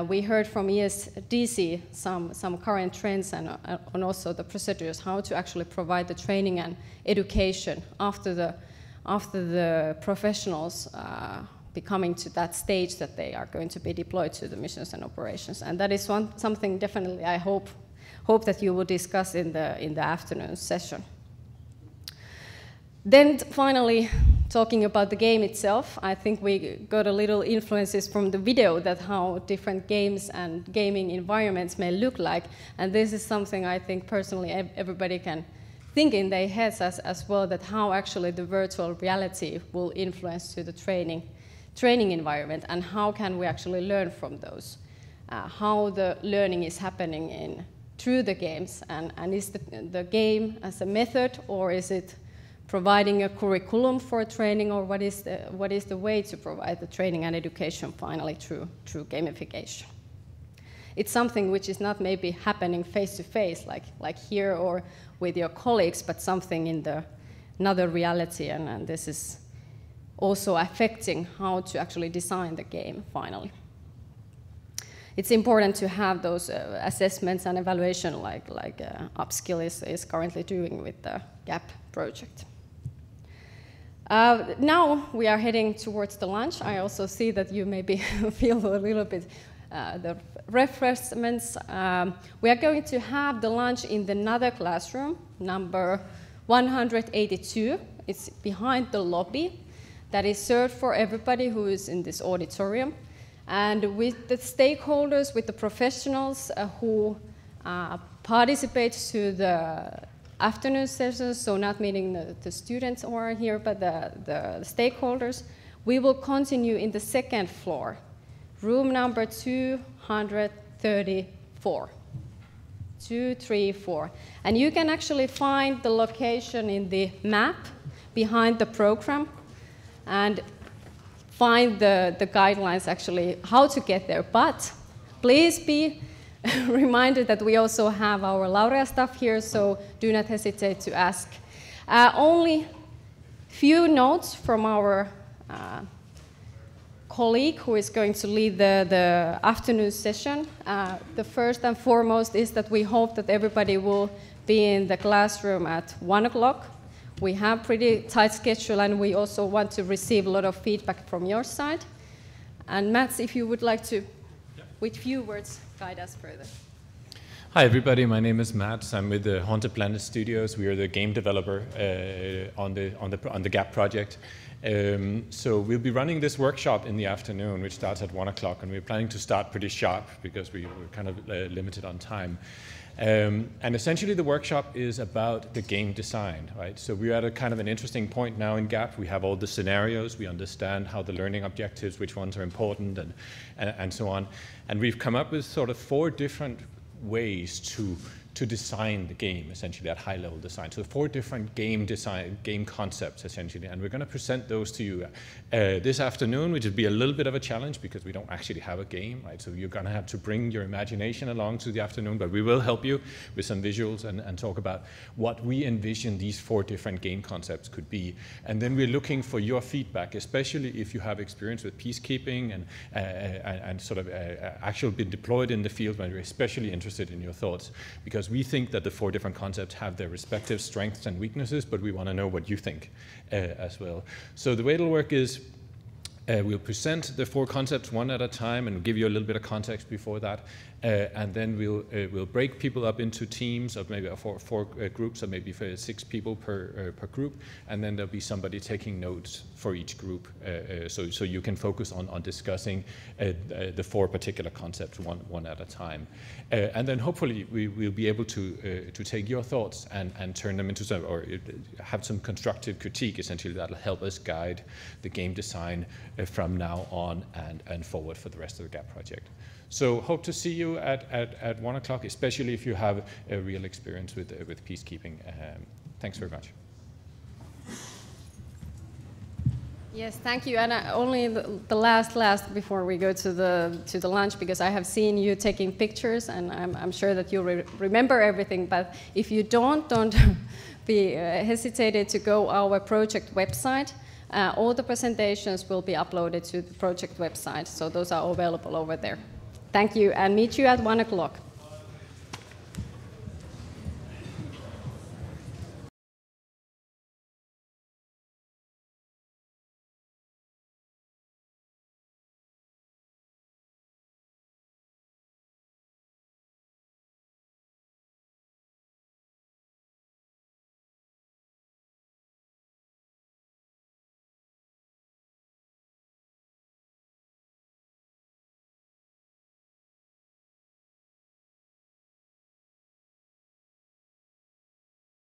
Speaker 1: We heard from ESDC some current trends and also the procedures, how to actually provide the training and education after the professionals becoming to that stage that they are going to be deployed to the missions and operations. And that is something definitely I hope that you will discuss in the afternoon session. Then finally, talking about the game itself, I think we got a little influences from the video that how different games and gaming environments may look like. And this is something I think personally everybody can think in their heads as well, that how actually the virtual reality will influence to the training environment, and how can we actually learn from those. How the learning is happening through the games, and is the game as a method, or is it providing a curriculum for training, or what is the way to provide the training and education finally through gamification. It's something which is not maybe happening face to face like here or with your colleagues, but something in another reality, and this is also affecting how to actually design the game finally. It's important to have those assessments and evaluation like Upskill is currently doing with the GAP project. Now we are heading towards the lunch. I also see that you maybe feel a little bit the refreshments. We are going to have the lunch in another classroom, number 182. It's behind the lobby. That is served for everybody who is in this auditorium. And with the stakeholders, with the professionals who participate to the afternoon sessions, so not meaning the students who are here, but the stakeholders, we will continue in the second floor, room number 234. 234. And you can actually find the location in the map behind the program. And find the guidelines actually how to get there. But please be reminded that we also have our Laurea staff here, so do not hesitate to ask. Only few notes from our colleague who is going to lead the afternoon session. The first and foremost is that we hope that everybody will be in the classroom at 1 o'clock. We have pretty tight schedule, and we also want to receive a lot of feedback from your side. And Mats, if you would like to, with few words, guide us further.
Speaker 13: Hi everybody, my name is Mats. I'm with the Haunted Planet Studios. We are the game developer on the GAP project. So we'll be running this workshop in the afternoon, which starts at 1 o'clock, and we're planning to start pretty sharp because we're kind of limited on time. And essentially the workshop is about the game design, right? So we're at a kind of an interesting point now in GAP. We have all the scenarios, we understand how the learning objectives, which ones are important, and so on. And we've come up with sort of 4 different ways to design the game, essentially at high level design. So 4 different game concepts, essentially, and we're going to present those to you this afternoon, which would be a little bit of a challenge because we don't actually have a game, right? So you're going to have to bring your imagination along to the afternoon, but we will help you with some visuals and talk about what we envision these 4 different game concepts could be. And then we're looking for your feedback, especially if you have experience with peacekeeping and sort of actually been deployed in the field, when we're especially interested in your thoughts, because we think that the 4 different concepts have their respective strengths and weaknesses, but we want to know what you think as well. So the way it'll work is we'll present the 4 concepts one at a time and give you a little bit of context before that. And then we'll break people up into teams of maybe 4 groups of maybe 6 people per group, and then there'll be somebody taking notes for each group, so you can focus on discussing the 4 particular concepts one at a time. And then hopefully we'll be able to take your thoughts and turn them into some, or have some constructive critique, essentially, that'll help us guide the game design from now on and forward for the rest of the GAP project. So hope to see you at 1 o'clock, especially if you have a real experience with peacekeeping. Thanks very much.
Speaker 1: Yes, thank you. And only the last before we go to the lunch, because I have seen you taking pictures, and I'm sure that you remember everything. But if you don't be hesitated to go our project website. All the presentations will be uploaded to the project website, so those are available over there. Thank you, and meet you at 1 o'clock.